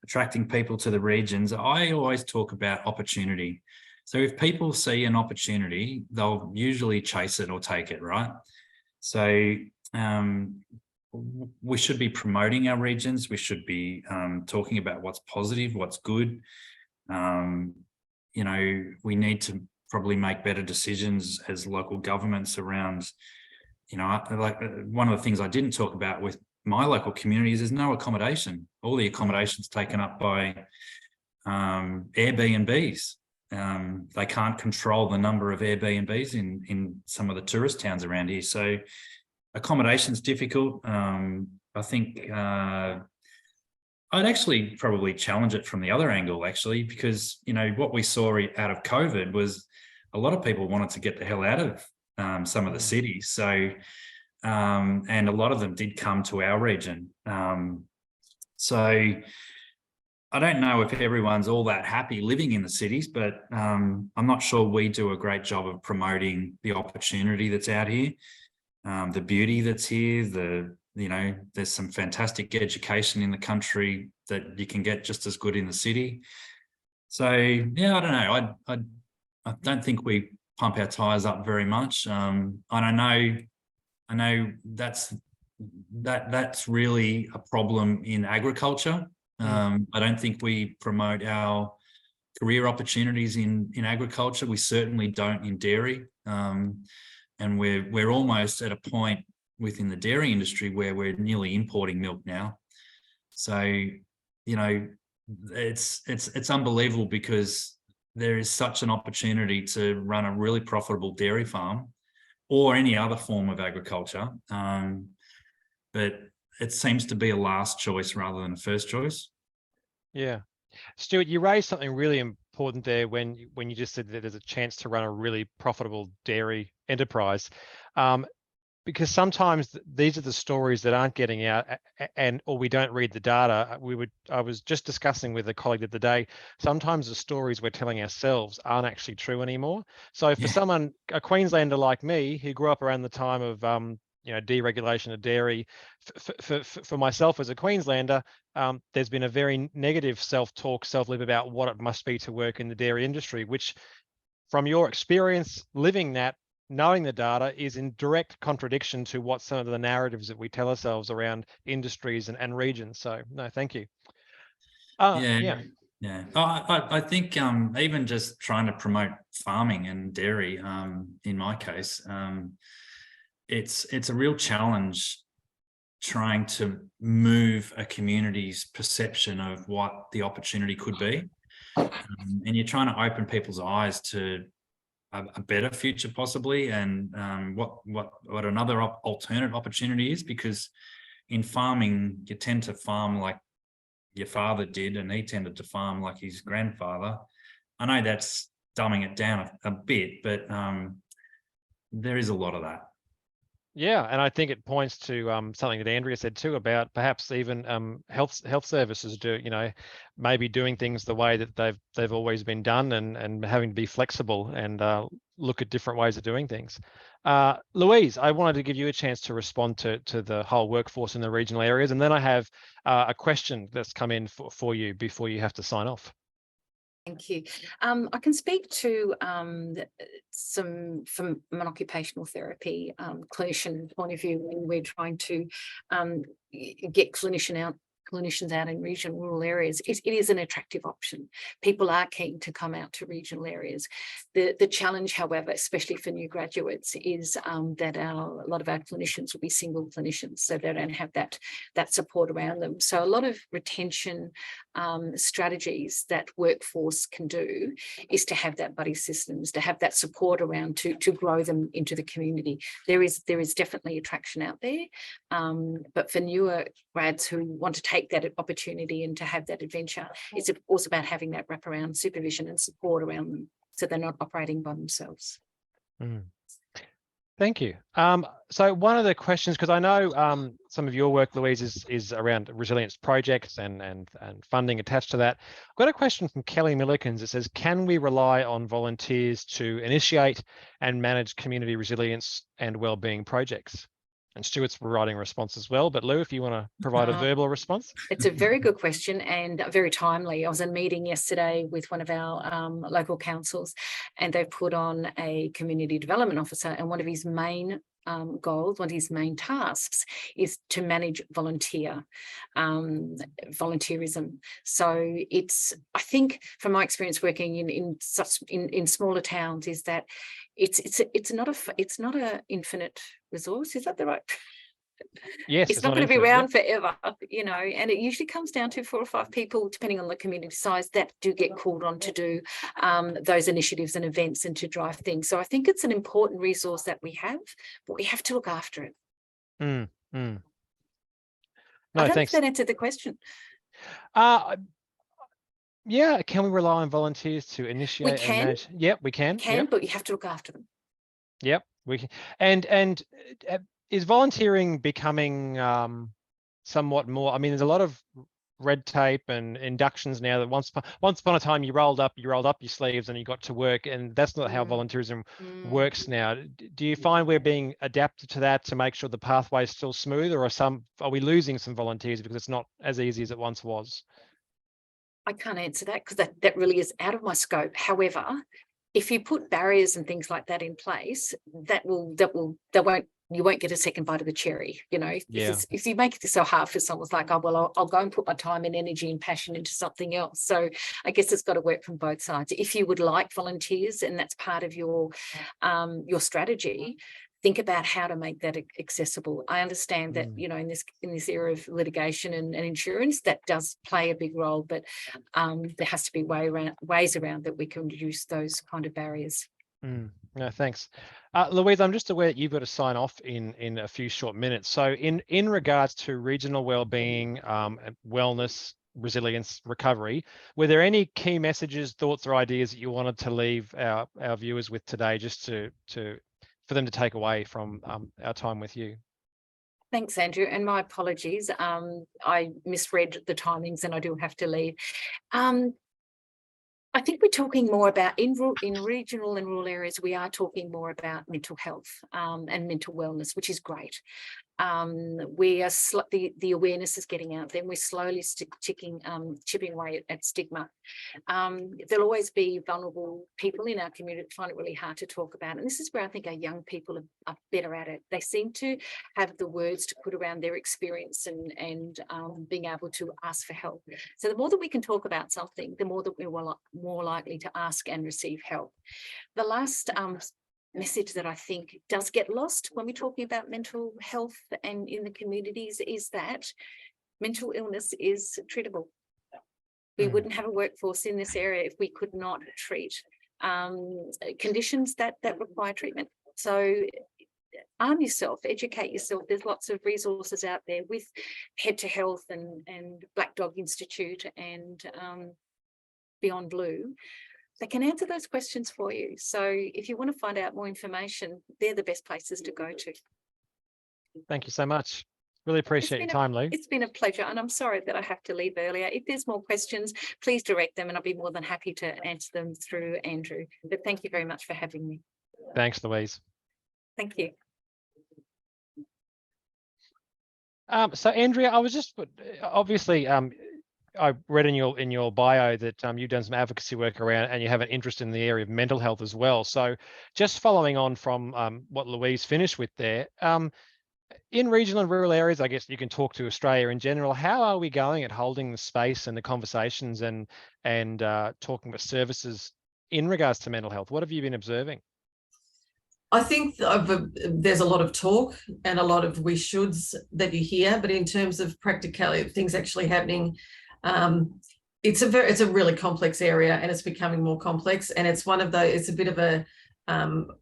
D: attracting people to the regions, I always talk about opportunity. So if people see an opportunity, they'll usually chase it or take it, right? So we should be promoting our regions. We should be talking about what's positive, what's good. We need to probably make better decisions as local governments around, like one of the things I didn't talk about with my local communities is no accommodation. All the accommodation's taken up by Airbnbs. They can't control the number of Airbnbs in some of the tourist towns around here. So accommodation's difficult. I think I'd actually probably challenge it from the other angle, actually, because, what we saw out of COVID was a lot of people wanted to get the hell out of some of the cities. So and a lot of them did come to our region. So I don't know if everyone's all that happy living in the cities, but I'm not sure we do a great job of promoting the opportunity that's out here, the beauty that's here, there's some fantastic education in the country that you can get just as good in the city. So, yeah, I don't know. I don't think we pump our tires up very much. I know that's really a problem in agriculture. I don't think we promote our career opportunities in agriculture. We certainly don't in dairy. And we're almost at a point within the dairy industry where we're nearly importing milk now. So, it's unbelievable, because there is such an opportunity to run a really profitable dairy farm or any other form of agriculture. But it seems to be a last choice rather than a first choice.
A: Yeah. Stuart, you raised something really important there when you just said that there's a chance to run a really profitable dairy enterprise. Because sometimes these are the stories that aren't getting out, or we don't read the data. I was just discussing with a colleague the other day, sometimes the stories we're telling ourselves aren't actually true anymore. So for someone, a Queenslander like me, who grew up around the time of deregulation of dairy, for myself as a Queenslander, there's been a very negative self-talk, self-lib about what it must be to work in the dairy industry, which, from your experience living that, knowing the data, is in direct contradiction to what some of the narratives that we tell ourselves around industries and regions. So no, thank you.
D: Yeah. I think even just trying to promote farming and dairy, in my case, it's a real challenge trying to move a community's perception of what the opportunity could be. and you're trying to open people's eyes to a better future possibly, and what another alternate opportunity is, because in farming you tend to farm like your father did, and he tended to farm like his grandfather. I know that's dumbing it down a bit, but there is a lot of that.
A: Yeah, and I think it points to something that Andrea said too about perhaps even health services maybe doing things the way that they've always been done, and having to be flexible and look at different ways of doing things. Louise, I wanted to give you a chance to respond to the whole workforce in the regional areas, and then I have a question that's come in for you before you have to sign off.
C: Thank you. I can speak to from an occupational therapy clinician point of view, when we're trying to get clinicians out in regional rural areas. It is an attractive option. People are keen to come out to regional areas. The challenge, however, especially for new graduates, is that a lot of our clinicians will be single clinicians, so they don't have that support around them. So a lot of retention strategies that workforce can do is to have that buddy systems, to have that support around to grow them into the community. There is definitely attraction out there, but for newer grads who want to take that opportunity and to have that adventure, it's also about having that wraparound supervision and support around them, so they're not operating by themselves.
A: Thank you. So one of the questions, because I know some of your work, Louise, is around resilience projects and funding attached to that. I've got a question from Kelly Millikins that says, can we rely on volunteers to initiate and manage community resilience and wellbeing projects? And Stuart's writing a response as well, but Lou, if you want to provide a verbal response.
C: It's a very good question and very timely. I was in a meeting yesterday with one of our local councils, and they've put on a community development officer, and one of his main goals, one of his main tasks is to manage volunteerism. So it's, I think from my experience working in smaller towns, is that it's not a infinite resource. Is that the right?
A: Yes,
C: it's not going to be around forever, and it usually comes down to 4 or 5 people, depending on the community size, that do get called on to do those initiatives and events and to drive things. So I think it's an important resource that we have, but we have to look after it.
A: No,
C: I don't
A: thanks.
C: know if that answered the question.
A: Yeah, can we rely on volunteers to initiate?
C: We can.
A: And manage? Yep, we can. Yep.
C: But you have to look after them.
A: Yep, we can. And is volunteering becoming somewhat more? I mean, there's a lot of red tape and inductions now that once upon a time you rolled up your sleeves and you got to work, and that's not how volunteerism works now. Do you find we're being adapted to that to make sure the pathway is still smooth, or are we losing some volunteers because it's not as easy as it once was?
C: I can't answer that because that really is out of my scope. However, if you put barriers and things like that in place, you won't get a second bite of the cherry. If you make it so hard for someone's like, oh well, I'll go and put my time and energy and passion into something else. So I guess it's got to work from both sides. If you would like volunteers and that's part of your strategy, think about how to make that accessible. I understand that, in this era of litigation and insurance, that does play a big role, but there has to be ways around that we can reduce those kind of barriers.
A: No, thanks. Louise, I'm just aware that you've got to sign off in a few short minutes. So in regards to regional wellbeing, wellness, resilience, recovery, were there any key messages, thoughts or ideas that you wanted to leave our viewers with today, just for them to take away from our time with you?
C: Thanks, Andrew, and my apologies. I misread the timings and I do have to leave. I think we're talking more about in regional and rural areas, we are talking more about mental health and mental wellness, which is great. We are the awareness is getting out there, and we're slowly chipping away at stigma. There'll always be vulnerable people in our community that find it really hard to talk about, and this is where I think our young people are better at it. They seem to have the words to put around their experience and being able to ask for help. So the more that we can talk about something, the more that we're more likely to ask and receive help. The last message that I think does get lost when we're talking about mental health and in the communities is that mental illness is treatable. We wouldn't have a workforce in this area if we could not treat conditions that require treatment. So arm yourself, educate yourself. There's lots of resources out there with Head to Health and Black Dog Institute and Beyond Blue that can answer those questions for you. So if you want to find out more information, they're the best places to go to.
A: Thank you so much. Really appreciate your time, Lou.
C: It's been a pleasure, and I'm sorry that I have to leave earlier. If there's more questions, please direct them and I'll be more than happy to answer them through Andrew. But thank you very much for having me.
A: Thanks, Louise.
C: Thank you.
A: So Andrea, I was just obviously I read in your bio that you've done some advocacy work around and you have an interest in the area of mental health as well. So just following on from what Louise finished with there, in regional and rural areas, I guess you can talk to Australia in general. How are we going at holding the space and the conversations and talking about services in regards to mental health? What have you been observing?
B: I think there's a lot of talk and a lot of we shoulds that you hear, but in terms of practicality, things actually happening, it's a really complex area, and it's becoming more complex. And it's one of those. It's a bit of a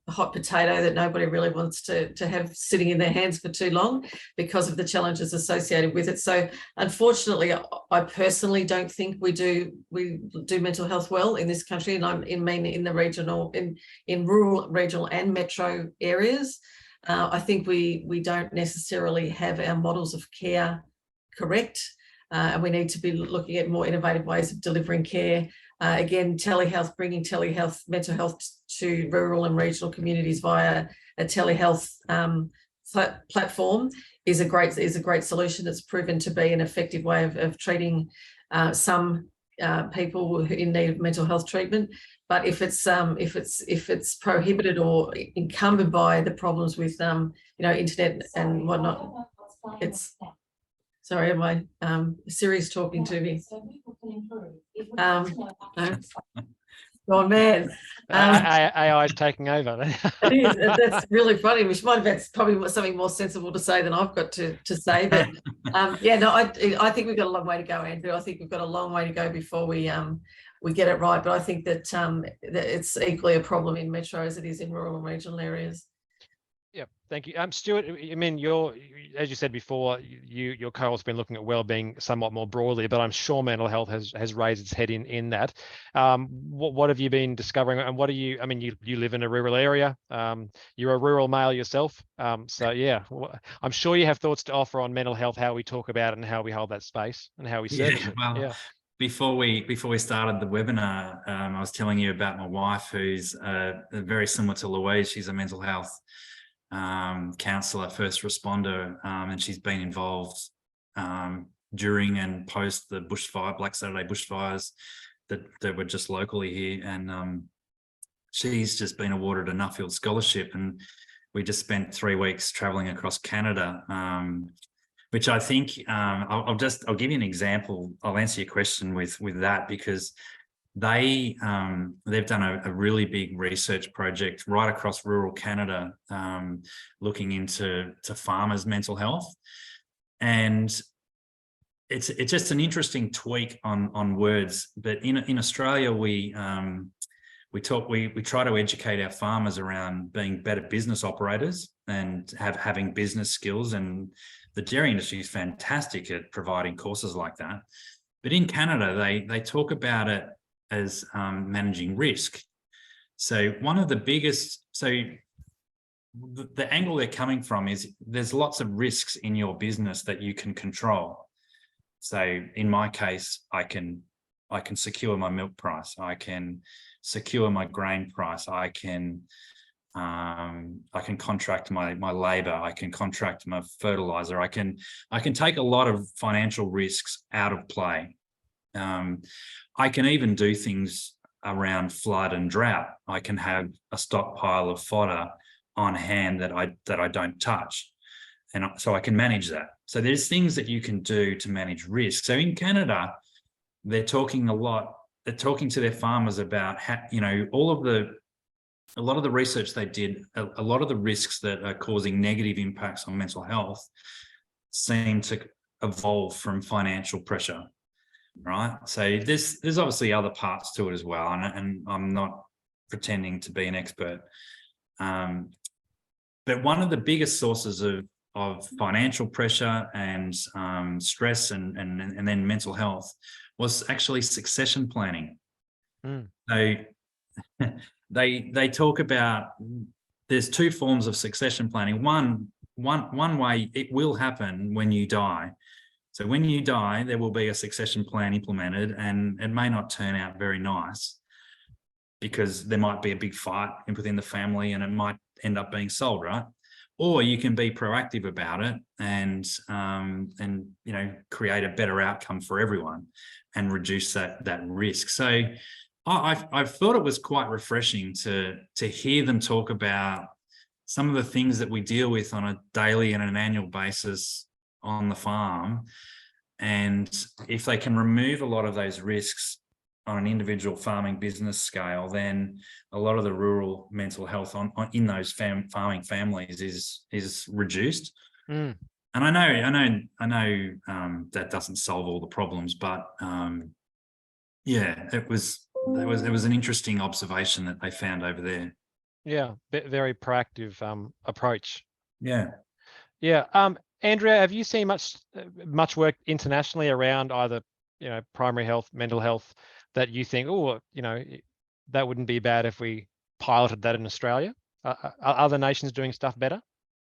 B: hot potato that nobody really wants to have sitting in their hands for too long because of the challenges associated with it. So unfortunately, I personally don't think we do mental health well in this country, and I mean in the regional, in rural, regional and metro areas. I think we don't necessarily have our models of care correct, and we need to be looking at more innovative ways of delivering care. Again, telehealth, bringing telehealth, mental health to rural and regional communities via a telehealth platform is a great solution. It's proven to be an effective way of treating some people in need of mental health treatment. But if it's prohibited or encumbered by the problems with internet and whatnot, it's. Sorry, my Siri's talking to me. Oh man,
A: AI is taking over.
B: It is. That's really funny. Which might have been probably something more sensible to say than I've got to say. But yeah, no, I think we've got a long way to go, Andrew. I think we've got a long way to go before we get it right. But I think that it's equally a problem in metro as it is in rural and regional areas.
A: Yeah, thank you. Stuart, I mean, as you said before, your co-op's been looking at wellbeing somewhat more broadly, but I'm sure mental health has raised its head in that. What have you been discovering, and what are you? I mean, you live in a rural area. You're a rural male yourself, so yeah, I'm sure you have thoughts to offer on mental health, how we talk about it, and how we hold that space, and how we service it.
D: Well, yeah. Before we started the webinar, I was telling you about my wife, who's very similar to Louise. She's a mental health counsellor, first responder, and she's been involved during and post the Black Saturday bushfires that were just locally here, and she's just been awarded a Nuffield scholarship, and we just spent 3 weeks travelling across Canada, which I think I'll give you an example. I'll answer your question with that, because they've done a really big research project right across rural Canada, looking into farmers' mental health, and it's just an interesting tweak on words. But in Australia, we try to educate our farmers around being better business operators and having business skills, and the dairy industry is fantastic at providing courses like that. But in Canada, they talk about it as managing risk. So one of the biggest, the angle they're coming from is there's lots of risks in your business that you can control. So in my case, I can secure my milk price, I can secure my grain price, I can contract my labor, I can contract my fertilizer, I can take a lot of financial risks out of play. I can even do things around flood and drought. I can have a stockpile of fodder on hand that I don't touch, and so I can manage that. So there's things that you can do to manage risk. So in Canada, they're talking a lot. They're talking to their farmers about how, a lot of the research they did, a lot of the risks that are causing negative impacts on mental health seem to evolve from financial pressure. right? So there's obviously other parts to it as well, and I'm not pretending to be an expert. But one of the biggest sources of financial pressure and stress and then mental health was actually succession planning. They talk about there's two forms of succession planning. One way it will happen when you die. So when you die, there will be a succession plan implemented, and it may not turn out very nice because there might be a big fight within the family and it might end up being sold, right? Or you can be proactive about it and you know, create a better outcome for everyone and reduce that risk. So I thought it was quite refreshing to hear them talk about some of the things that we deal with on a daily and an annual basis on the farm. And if they can remove a lot of those risks on an individual farming business scale, then a lot of the rural mental health in those farming families is reduced. And I know that doesn't solve all the problems, but yeah, it was an interesting observation that they found over there.
A: Yeah, very proactive approach.
D: Yeah.
A: Andrea, have you seen much work internationally around either, you know, primary health, mental health, that you think, oh, you know, that wouldn't be bad if we piloted that in Australia? Are other nations doing stuff better?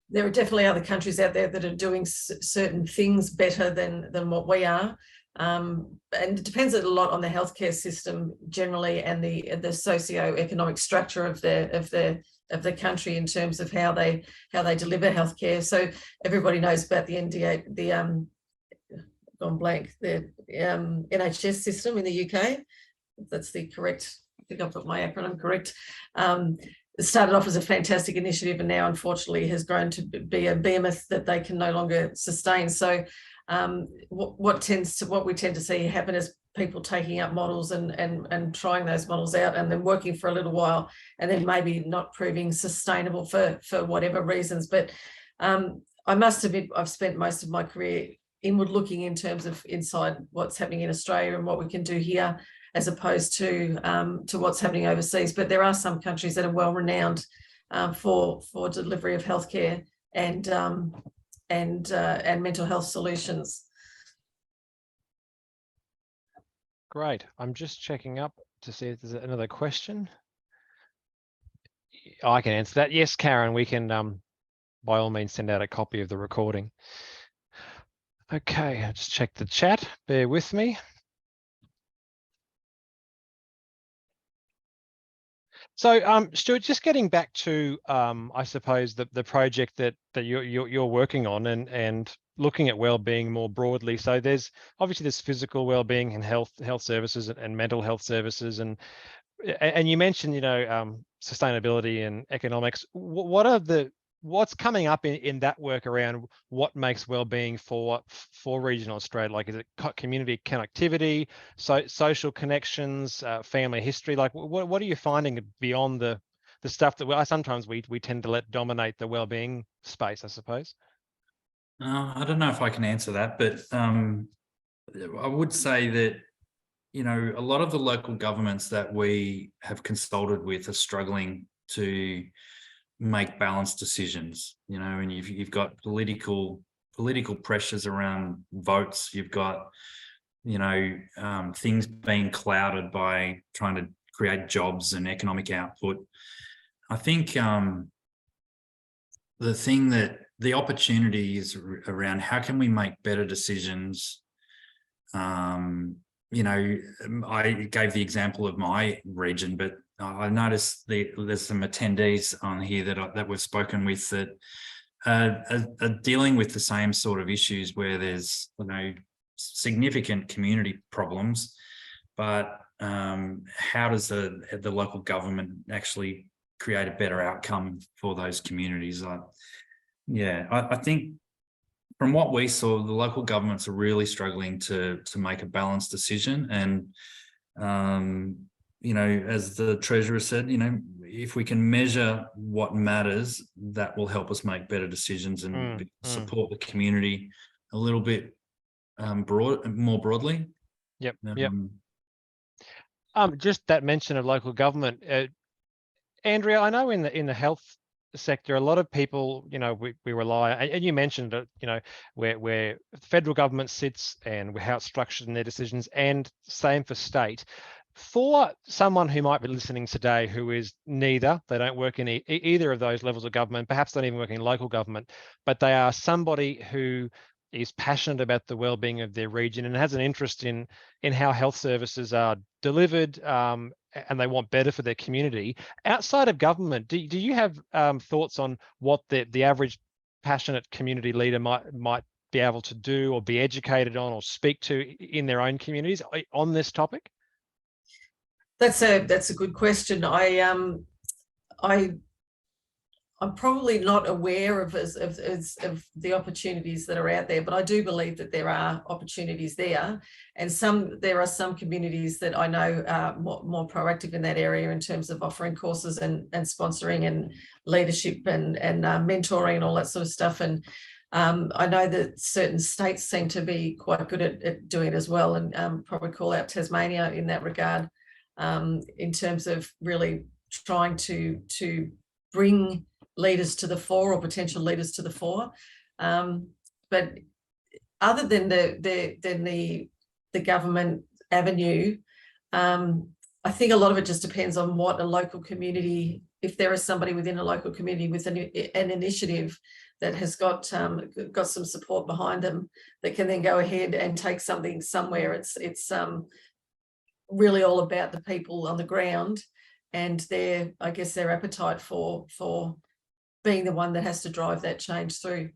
B: There are definitely other countries out there that are doing certain things better than what we are. And it depends a lot on the healthcare system generally and the socio-economic structure of the country in terms of how they deliver healthcare. So everybody knows about the NHS system in the UK. That's the correct. I think I've got my acronym correct. It started off as a fantastic initiative and now unfortunately has grown to be a behemoth that they can no longer sustain. So what we tend to see happen is people taking up models and trying those models out and then working for a little while and then maybe not proving sustainable for whatever reasons. But I must admit, I've spent most of my career inward looking in terms of inside what's happening in Australia and what we can do here, as opposed to what's happening overseas. But there are some countries that are well renowned for delivery of healthcare and mental health solutions.
A: Great. I'm just checking up to see if there's another question. I can answer that. Yes, Karen, we can by all means send out a copy of the recording. Okay, I'll just check the chat. Bear with me. So, Stuart, just getting back to, I suppose, the project that you're working on and looking at well-being more broadly. So there's obviously this physical well-being and health services and mental health services, and you mentioned, you know, sustainability and economics. What's coming up in that work around what makes well-being for regional Australia? Like, is it community connectivity, social connections, family history? Like, what are you finding beyond the stuff that sometimes we tend to let dominate the well-being space, I suppose?
D: I don't know if I can answer that, but I would say that, you know, a lot of the local governments that we have consulted with are struggling to make balanced decisions, you know, and you've got political pressures around votes. You've got, you know, things being clouded by trying to create jobs and economic output. I think the opportunity is around how can we make better decisions. You know, I gave the example of my region, but I noticed there's some attendees on here that we've spoken with that are dealing with the same sort of issues where there's, you know, significant community problems, but how does the local government actually create a better outcome for those communities? I think from what we saw, the local governments are really struggling to make a balanced decision. And, you know, as the Treasurer said, you know, if we can measure what matters, that will help us make better decisions and support the community a little bit more broadly.
A: Yep.
D: Um,
A: Just that mention of local government, Andrea, I know in the health sector, a lot of people, we rely, and you mentioned it, where the federal government sits and how it's structured in their decisions, and same for state. For someone who might be listening today who is neither, they don't work in either of those levels of government, perhaps don't even work in local government, but they are somebody who is passionate about the well-being of their region and has an interest in how health services are delivered, and they want better for their community. Outside of government, do you have thoughts on what the average passionate community leader might be able to do or be educated on or speak to in their own communities on this topic?
B: That's a good question. I'm probably not aware of the opportunities that are out there, but I do believe that there are opportunities there, and there are some communities that I know are more proactive in that area in terms of offering courses and sponsoring and leadership and mentoring and all that sort of stuff. And I know that certain states seem to be quite good at doing it as well, and probably call out Tasmania in that regard, in terms of really trying to bring leaders to the fore, or potential leaders to the fore. But other than the government avenue, I think a lot of it just depends on what a local community, if there is somebody within a local community with an initiative that has got some support behind them, that can then go ahead and take something somewhere. It's really all about the people on the ground and their appetite for being the one that has to drive that change through.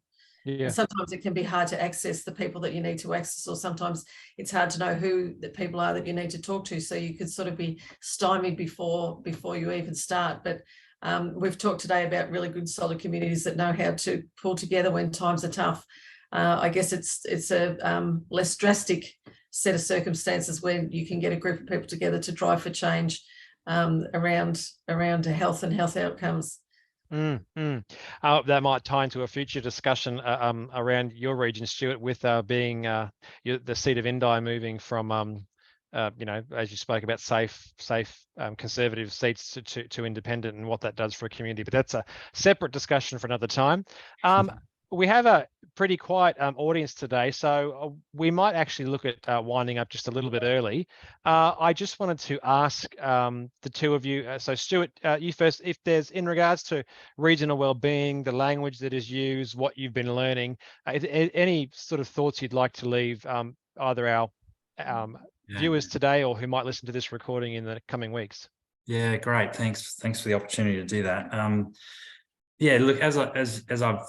A: Yeah.
B: And sometimes it can be hard to access the people that you need to access, or sometimes it's hard to know who the people are that you need to talk to. So you could sort of be stymied before you even start. But we've talked today about really good, solid communities that know how to pull together when times are tough. I guess it's a less drastic set of circumstances when you can get a group of people together to drive for change around health and health outcomes.
A: That might tie into a future discussion around your region, Stuart, with being the seat of Indi moving from, as you spoke about, safe conservative seats to independent, and what that does for a community. But that's a separate discussion for another time. We have a pretty quiet audience today, so we might actually look at winding up just a little bit early. I just wanted to ask the two of you, so Stuart, you first, if there's, in regards to regional wellbeing, the language that is used, what you've been learning, any sort of thoughts you'd like to leave either our viewers today or who might listen to this recording in the coming weeks?
D: Yeah, great. Thanks for the opportunity to do that. Yeah, look, as I've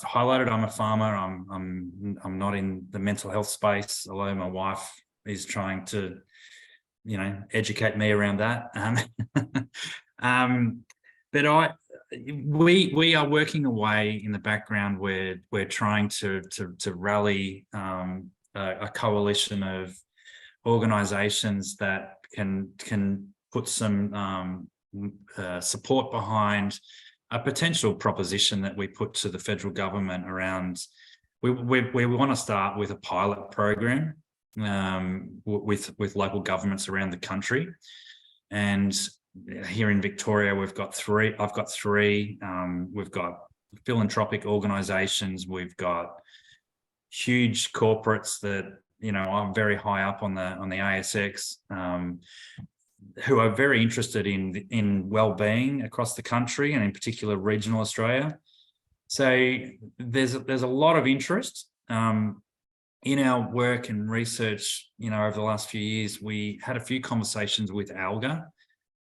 D: highlighted, I'm a farmer. I'm not in the mental health space, although my wife is trying to, educate me around that. But we are working away in the background where we're trying to rally a coalition of organisations that can put some support behind a potential proposition that we put to the federal government around. We want to start with a pilot program with local governments around the country, and here in Victoria we've got three. I've got three. We've got philanthropic organisations. We've got huge corporates that are very high up on the ASX. Who are very interested in well-being across the country, and in particular regional Australia. So there's a lot of interest in our work and research. Over the last few years, we had a few conversations with ALGA,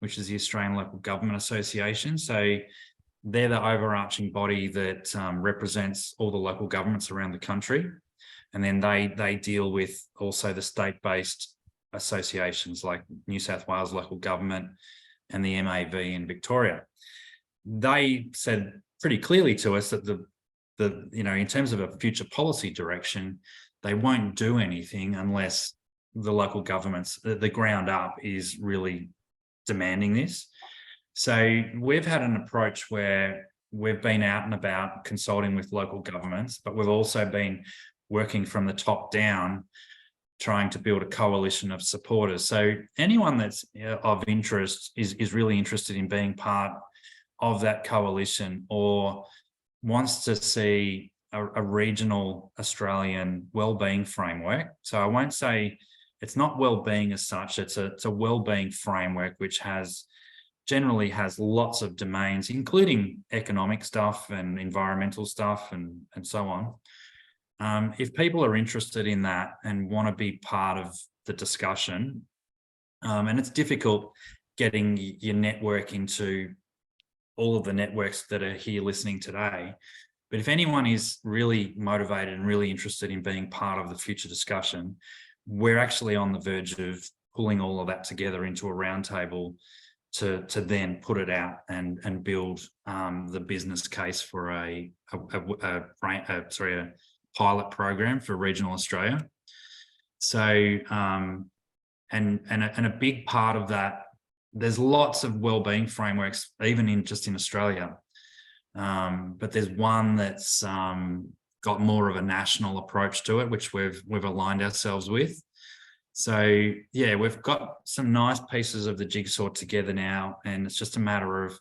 D: which is the Australian Local Government Association. So they're the overarching body that represents all the local governments around the country, and then they deal with also the state-based associations like New South Wales Local Government and the MAV in Victoria. They said pretty clearly to us that in terms of a future policy direction, they won't do anything unless the local governments, the ground up, is really demanding this. So we've had an approach where we've been out and about consulting with local governments, but we've also been working from the top down trying to build a coalition of supporters. So anyone that's of interest is really interested in being part of that coalition or wants to see a regional Australian wellbeing framework. So I won't say it's not wellbeing as such, it's a wellbeing framework which generally has lots of domains, including economic stuff and environmental stuff and so on. If people are interested in that and want to be part of the discussion, and it's difficult getting your network into all of the networks that are here listening today, but if anyone is really motivated and really interested in being part of the future discussion, we're actually on the verge of pulling all of that together into a roundtable to then put it out and build the business case for a pilot program for regional Australia. So, and a big part of that, there's lots of wellbeing frameworks, even in Australia. But there's one that's got more of a national approach to it, which we've aligned ourselves with. So yeah, we've got some nice pieces of the jigsaw together now, and it's just a matter of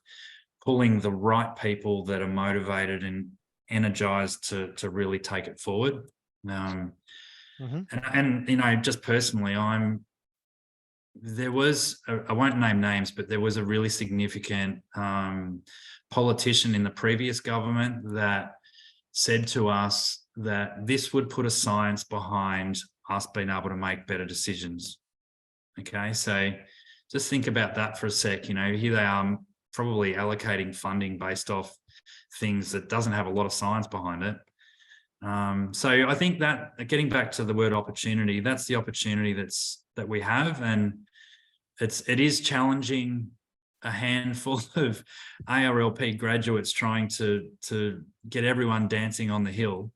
D: pulling the right people that are motivated and energized to really take it forward. And you know, just personally, I won't name names, but there was a really significant politician in the previous government that said to us that this would put a science behind us being able to make better decisions. Okay, so just think about that for a sec. You know, here they are probably allocating funding based off things that doesn't have a lot of science behind it. So I think that, getting back to the word opportunity, that's the opportunity that we have, and it is challenging a handful of ARLP graduates trying to get everyone dancing on the hill.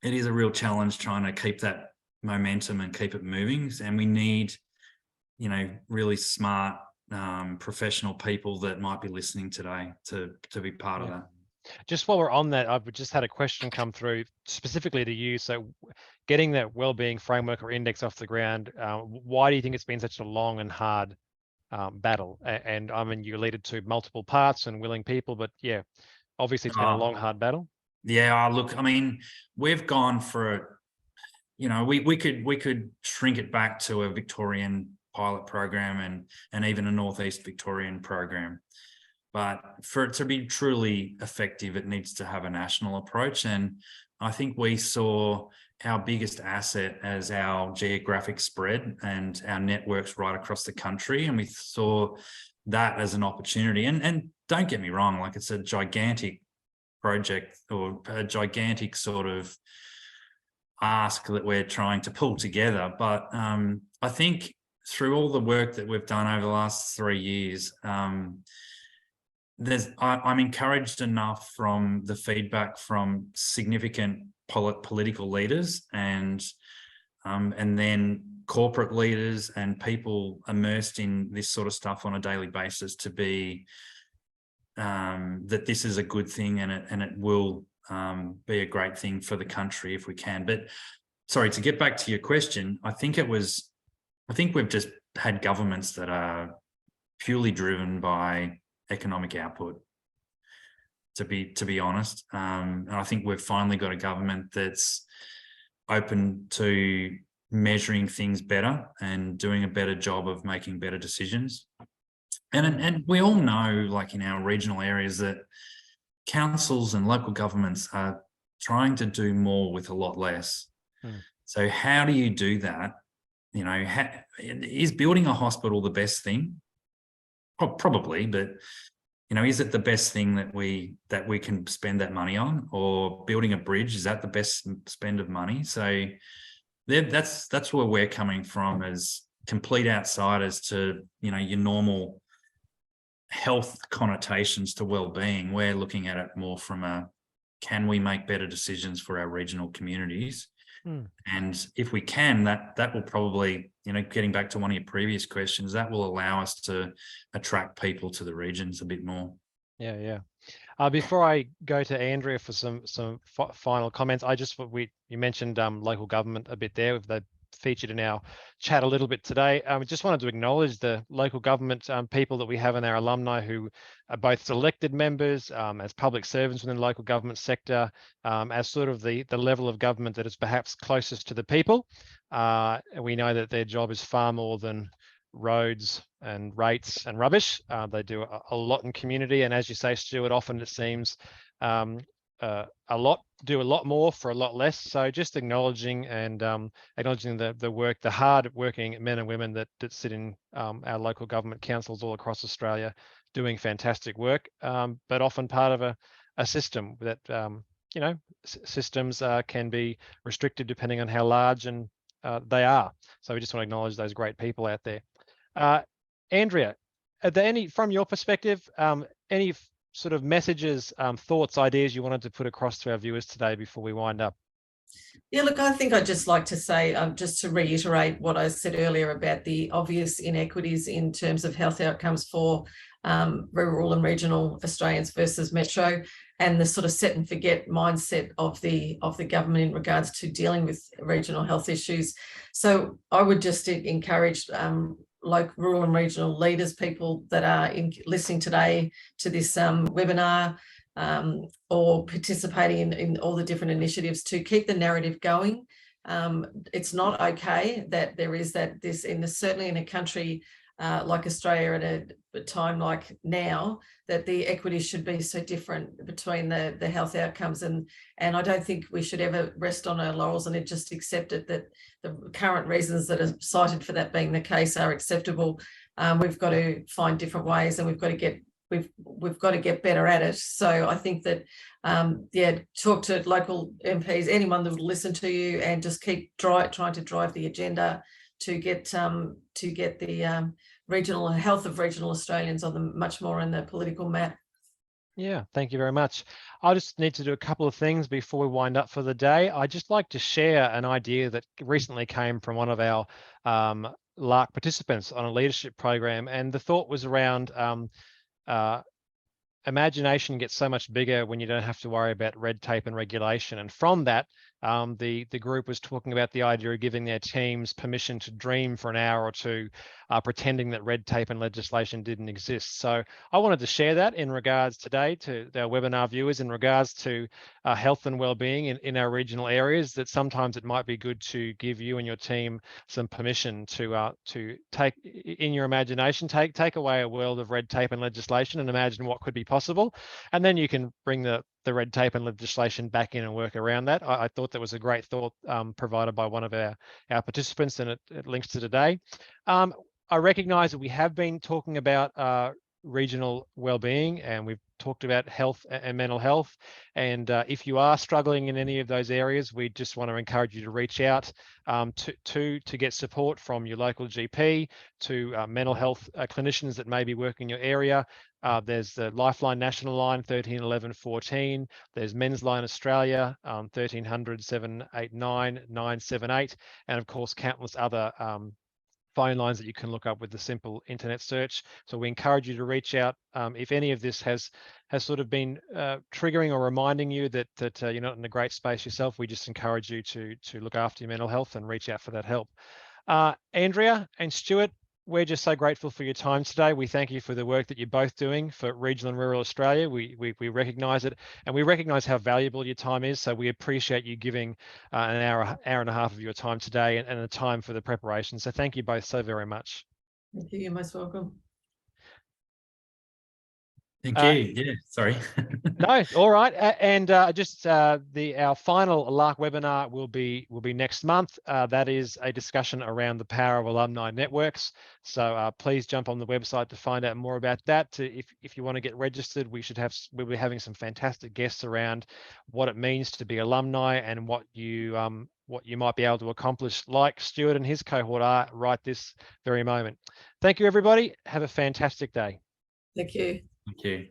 D: It is a real challenge trying to keep that momentum and keep it moving, and we need, you know, really smart professional people that might be listening today to be part of that.
A: Just while we're on that, I've just had a question come through specifically to you. So getting that wellbeing framework or index off the ground, why do you think it's been such a long and hard battle? And I mean, you alluded to multiple parts and willing people, but yeah, obviously it's been a long, hard battle.
D: Yeah, look, I mean, we've gone for, you know, we could shrink it back to a Victorian pilot program and even a Northeast Victorian program. But for it to be truly effective, it needs to have a national approach. And I think we saw our biggest asset as our geographic spread and our networks right across the country. And we saw that as an opportunity. And don't get me wrong, like, it's a gigantic project or a gigantic sort of ask that we're trying to pull together. But I think through all the work that we've done over the last 3 years, I'm encouraged enough from the feedback from significant political leaders and then corporate leaders and people immersed in this sort of stuff on a daily basis to be that this is a good thing, and it will be a great thing for the country if we can. But sorry, to get back to your question, I think we've just had governments that are purely driven by economic output, to be honest. And I think we've finally got a government that's open to measuring things better and doing a better job of making better decisions. And we all know, like in our regional areas, that councils and local governments are trying to do more with a lot less. So how do you do that? You know, is building a hospital the best thing? Probably, but you know, is it the best thing that we can spend that money on? Or building a bridge, is that the best spend of money? So that's where we're coming from, as complete outsiders to, you know, your normal health connotations to well-being. We're looking at it more from a, can we make better decisions for our regional communities? And if we can, that will probably, you know, getting back to one of your previous questions, that will allow us to attract people to the regions a bit more.
A: Yeah. Before I go to Andrea for some final comments, you mentioned local government a bit there. They featured in our chat a little bit today. I just wanted to acknowledge the local government people that we have in our alumni who are both elected members, as public servants within the local government sector, as sort of the level of government that is perhaps closest to the people. We know that their job is far more than roads and rates and rubbish. They do a lot in community, and as you say, Stuart, often it seems do a lot more for a lot less. So just acknowledging the work, the hard working men and women that sit in our local government councils all across Australia, doing fantastic work, but often part of a system that systems can be restricted depending on how large and they are. So we just want to acknowledge those great people out there. Andrea, are there any, from your perspective, any sort of messages, thoughts, ideas you wanted to put across to our viewers today before we wind up?
B: Yeah, look, I think I'd just like to say, just to reiterate what I said earlier about the obvious inequities in terms of health outcomes for rural and regional Australians versus metro, and the sort of set and forget mindset of the government in regards to dealing with regional health issues. So I would just encourage local, rural and regional leaders, people that are listening today to this webinar, or participating in all the different initiatives, to keep the narrative going. It's not okay that there is certainly in a country like Australia at a time like now, that the equities should be so different between the health outcomes, and I don't think we should ever rest on our laurels and just accept it that the current reasons that are cited for that being the case are acceptable. We've got to find different ways, and we've got to get better at it. So I think that talk to local MPs, anyone that will listen to you, and just keep trying to drive the agenda to get the regional health of regional Australians on the much more in the political map.
A: Yeah, thank you very much. I just need to do a couple of things before we wind up for the day. I'd just like to share an idea that recently came from one of our LARC participants on a leadership program, and the thought was around imagination gets so much bigger when you don't have to worry about red tape and regulation. And from that, the group was talking about the idea of giving their teams permission to dream for an hour or two, pretending that red tape and legislation didn't exist. So I wanted to share that in regards today to our webinar viewers, in regards to health and wellbeing in our regional areas, that sometimes it might be good to give you and your team some permission to take in your imagination, take away a world of red tape and legislation and imagine what could be possible. And then you can bring the red tape and legislation back in and work around that. I thought that was a great thought provided by one of our participants, and it links to today. I recognise that we have been talking about regional wellbeing, and we've talked about health and mental health. And if you are struggling in any of those areas, we just want to encourage you to reach out to get support from your local GP, to mental health clinicians that may be working in your area. There's the Lifeline National Line 13 11 14. There's Men's Line Australia 1300 789 978, and of course countless other phone lines that you can look up with the simple internet search. So we encourage you to reach out if any of this has sort of been triggering or reminding you that you're not in a great space yourself. We just encourage you to look after your mental health and reach out for that help. Andrea and Stuart, we're just so grateful for your time today. We thank you for the work that you're both doing for regional and rural Australia. We recognise it, and we recognise how valuable your time is. So we appreciate you giving an hour and a half of your time today, and a time for the preparation. So thank you both so very much.
B: Thank you. You're most welcome.
D: Thank you. Yeah, sorry.
A: No, all right. And our final LARC webinar will be next month. That is a discussion around the power of alumni networks. So please jump on the website to find out more about that. If you want to get registered, we'll be having some fantastic guests around what it means to be alumni, and what you might be able to accomplish, like Stuart and his cohort are right this very moment. Thank you, everybody. Have a fantastic day.
B: Thank you.
D: Thank you.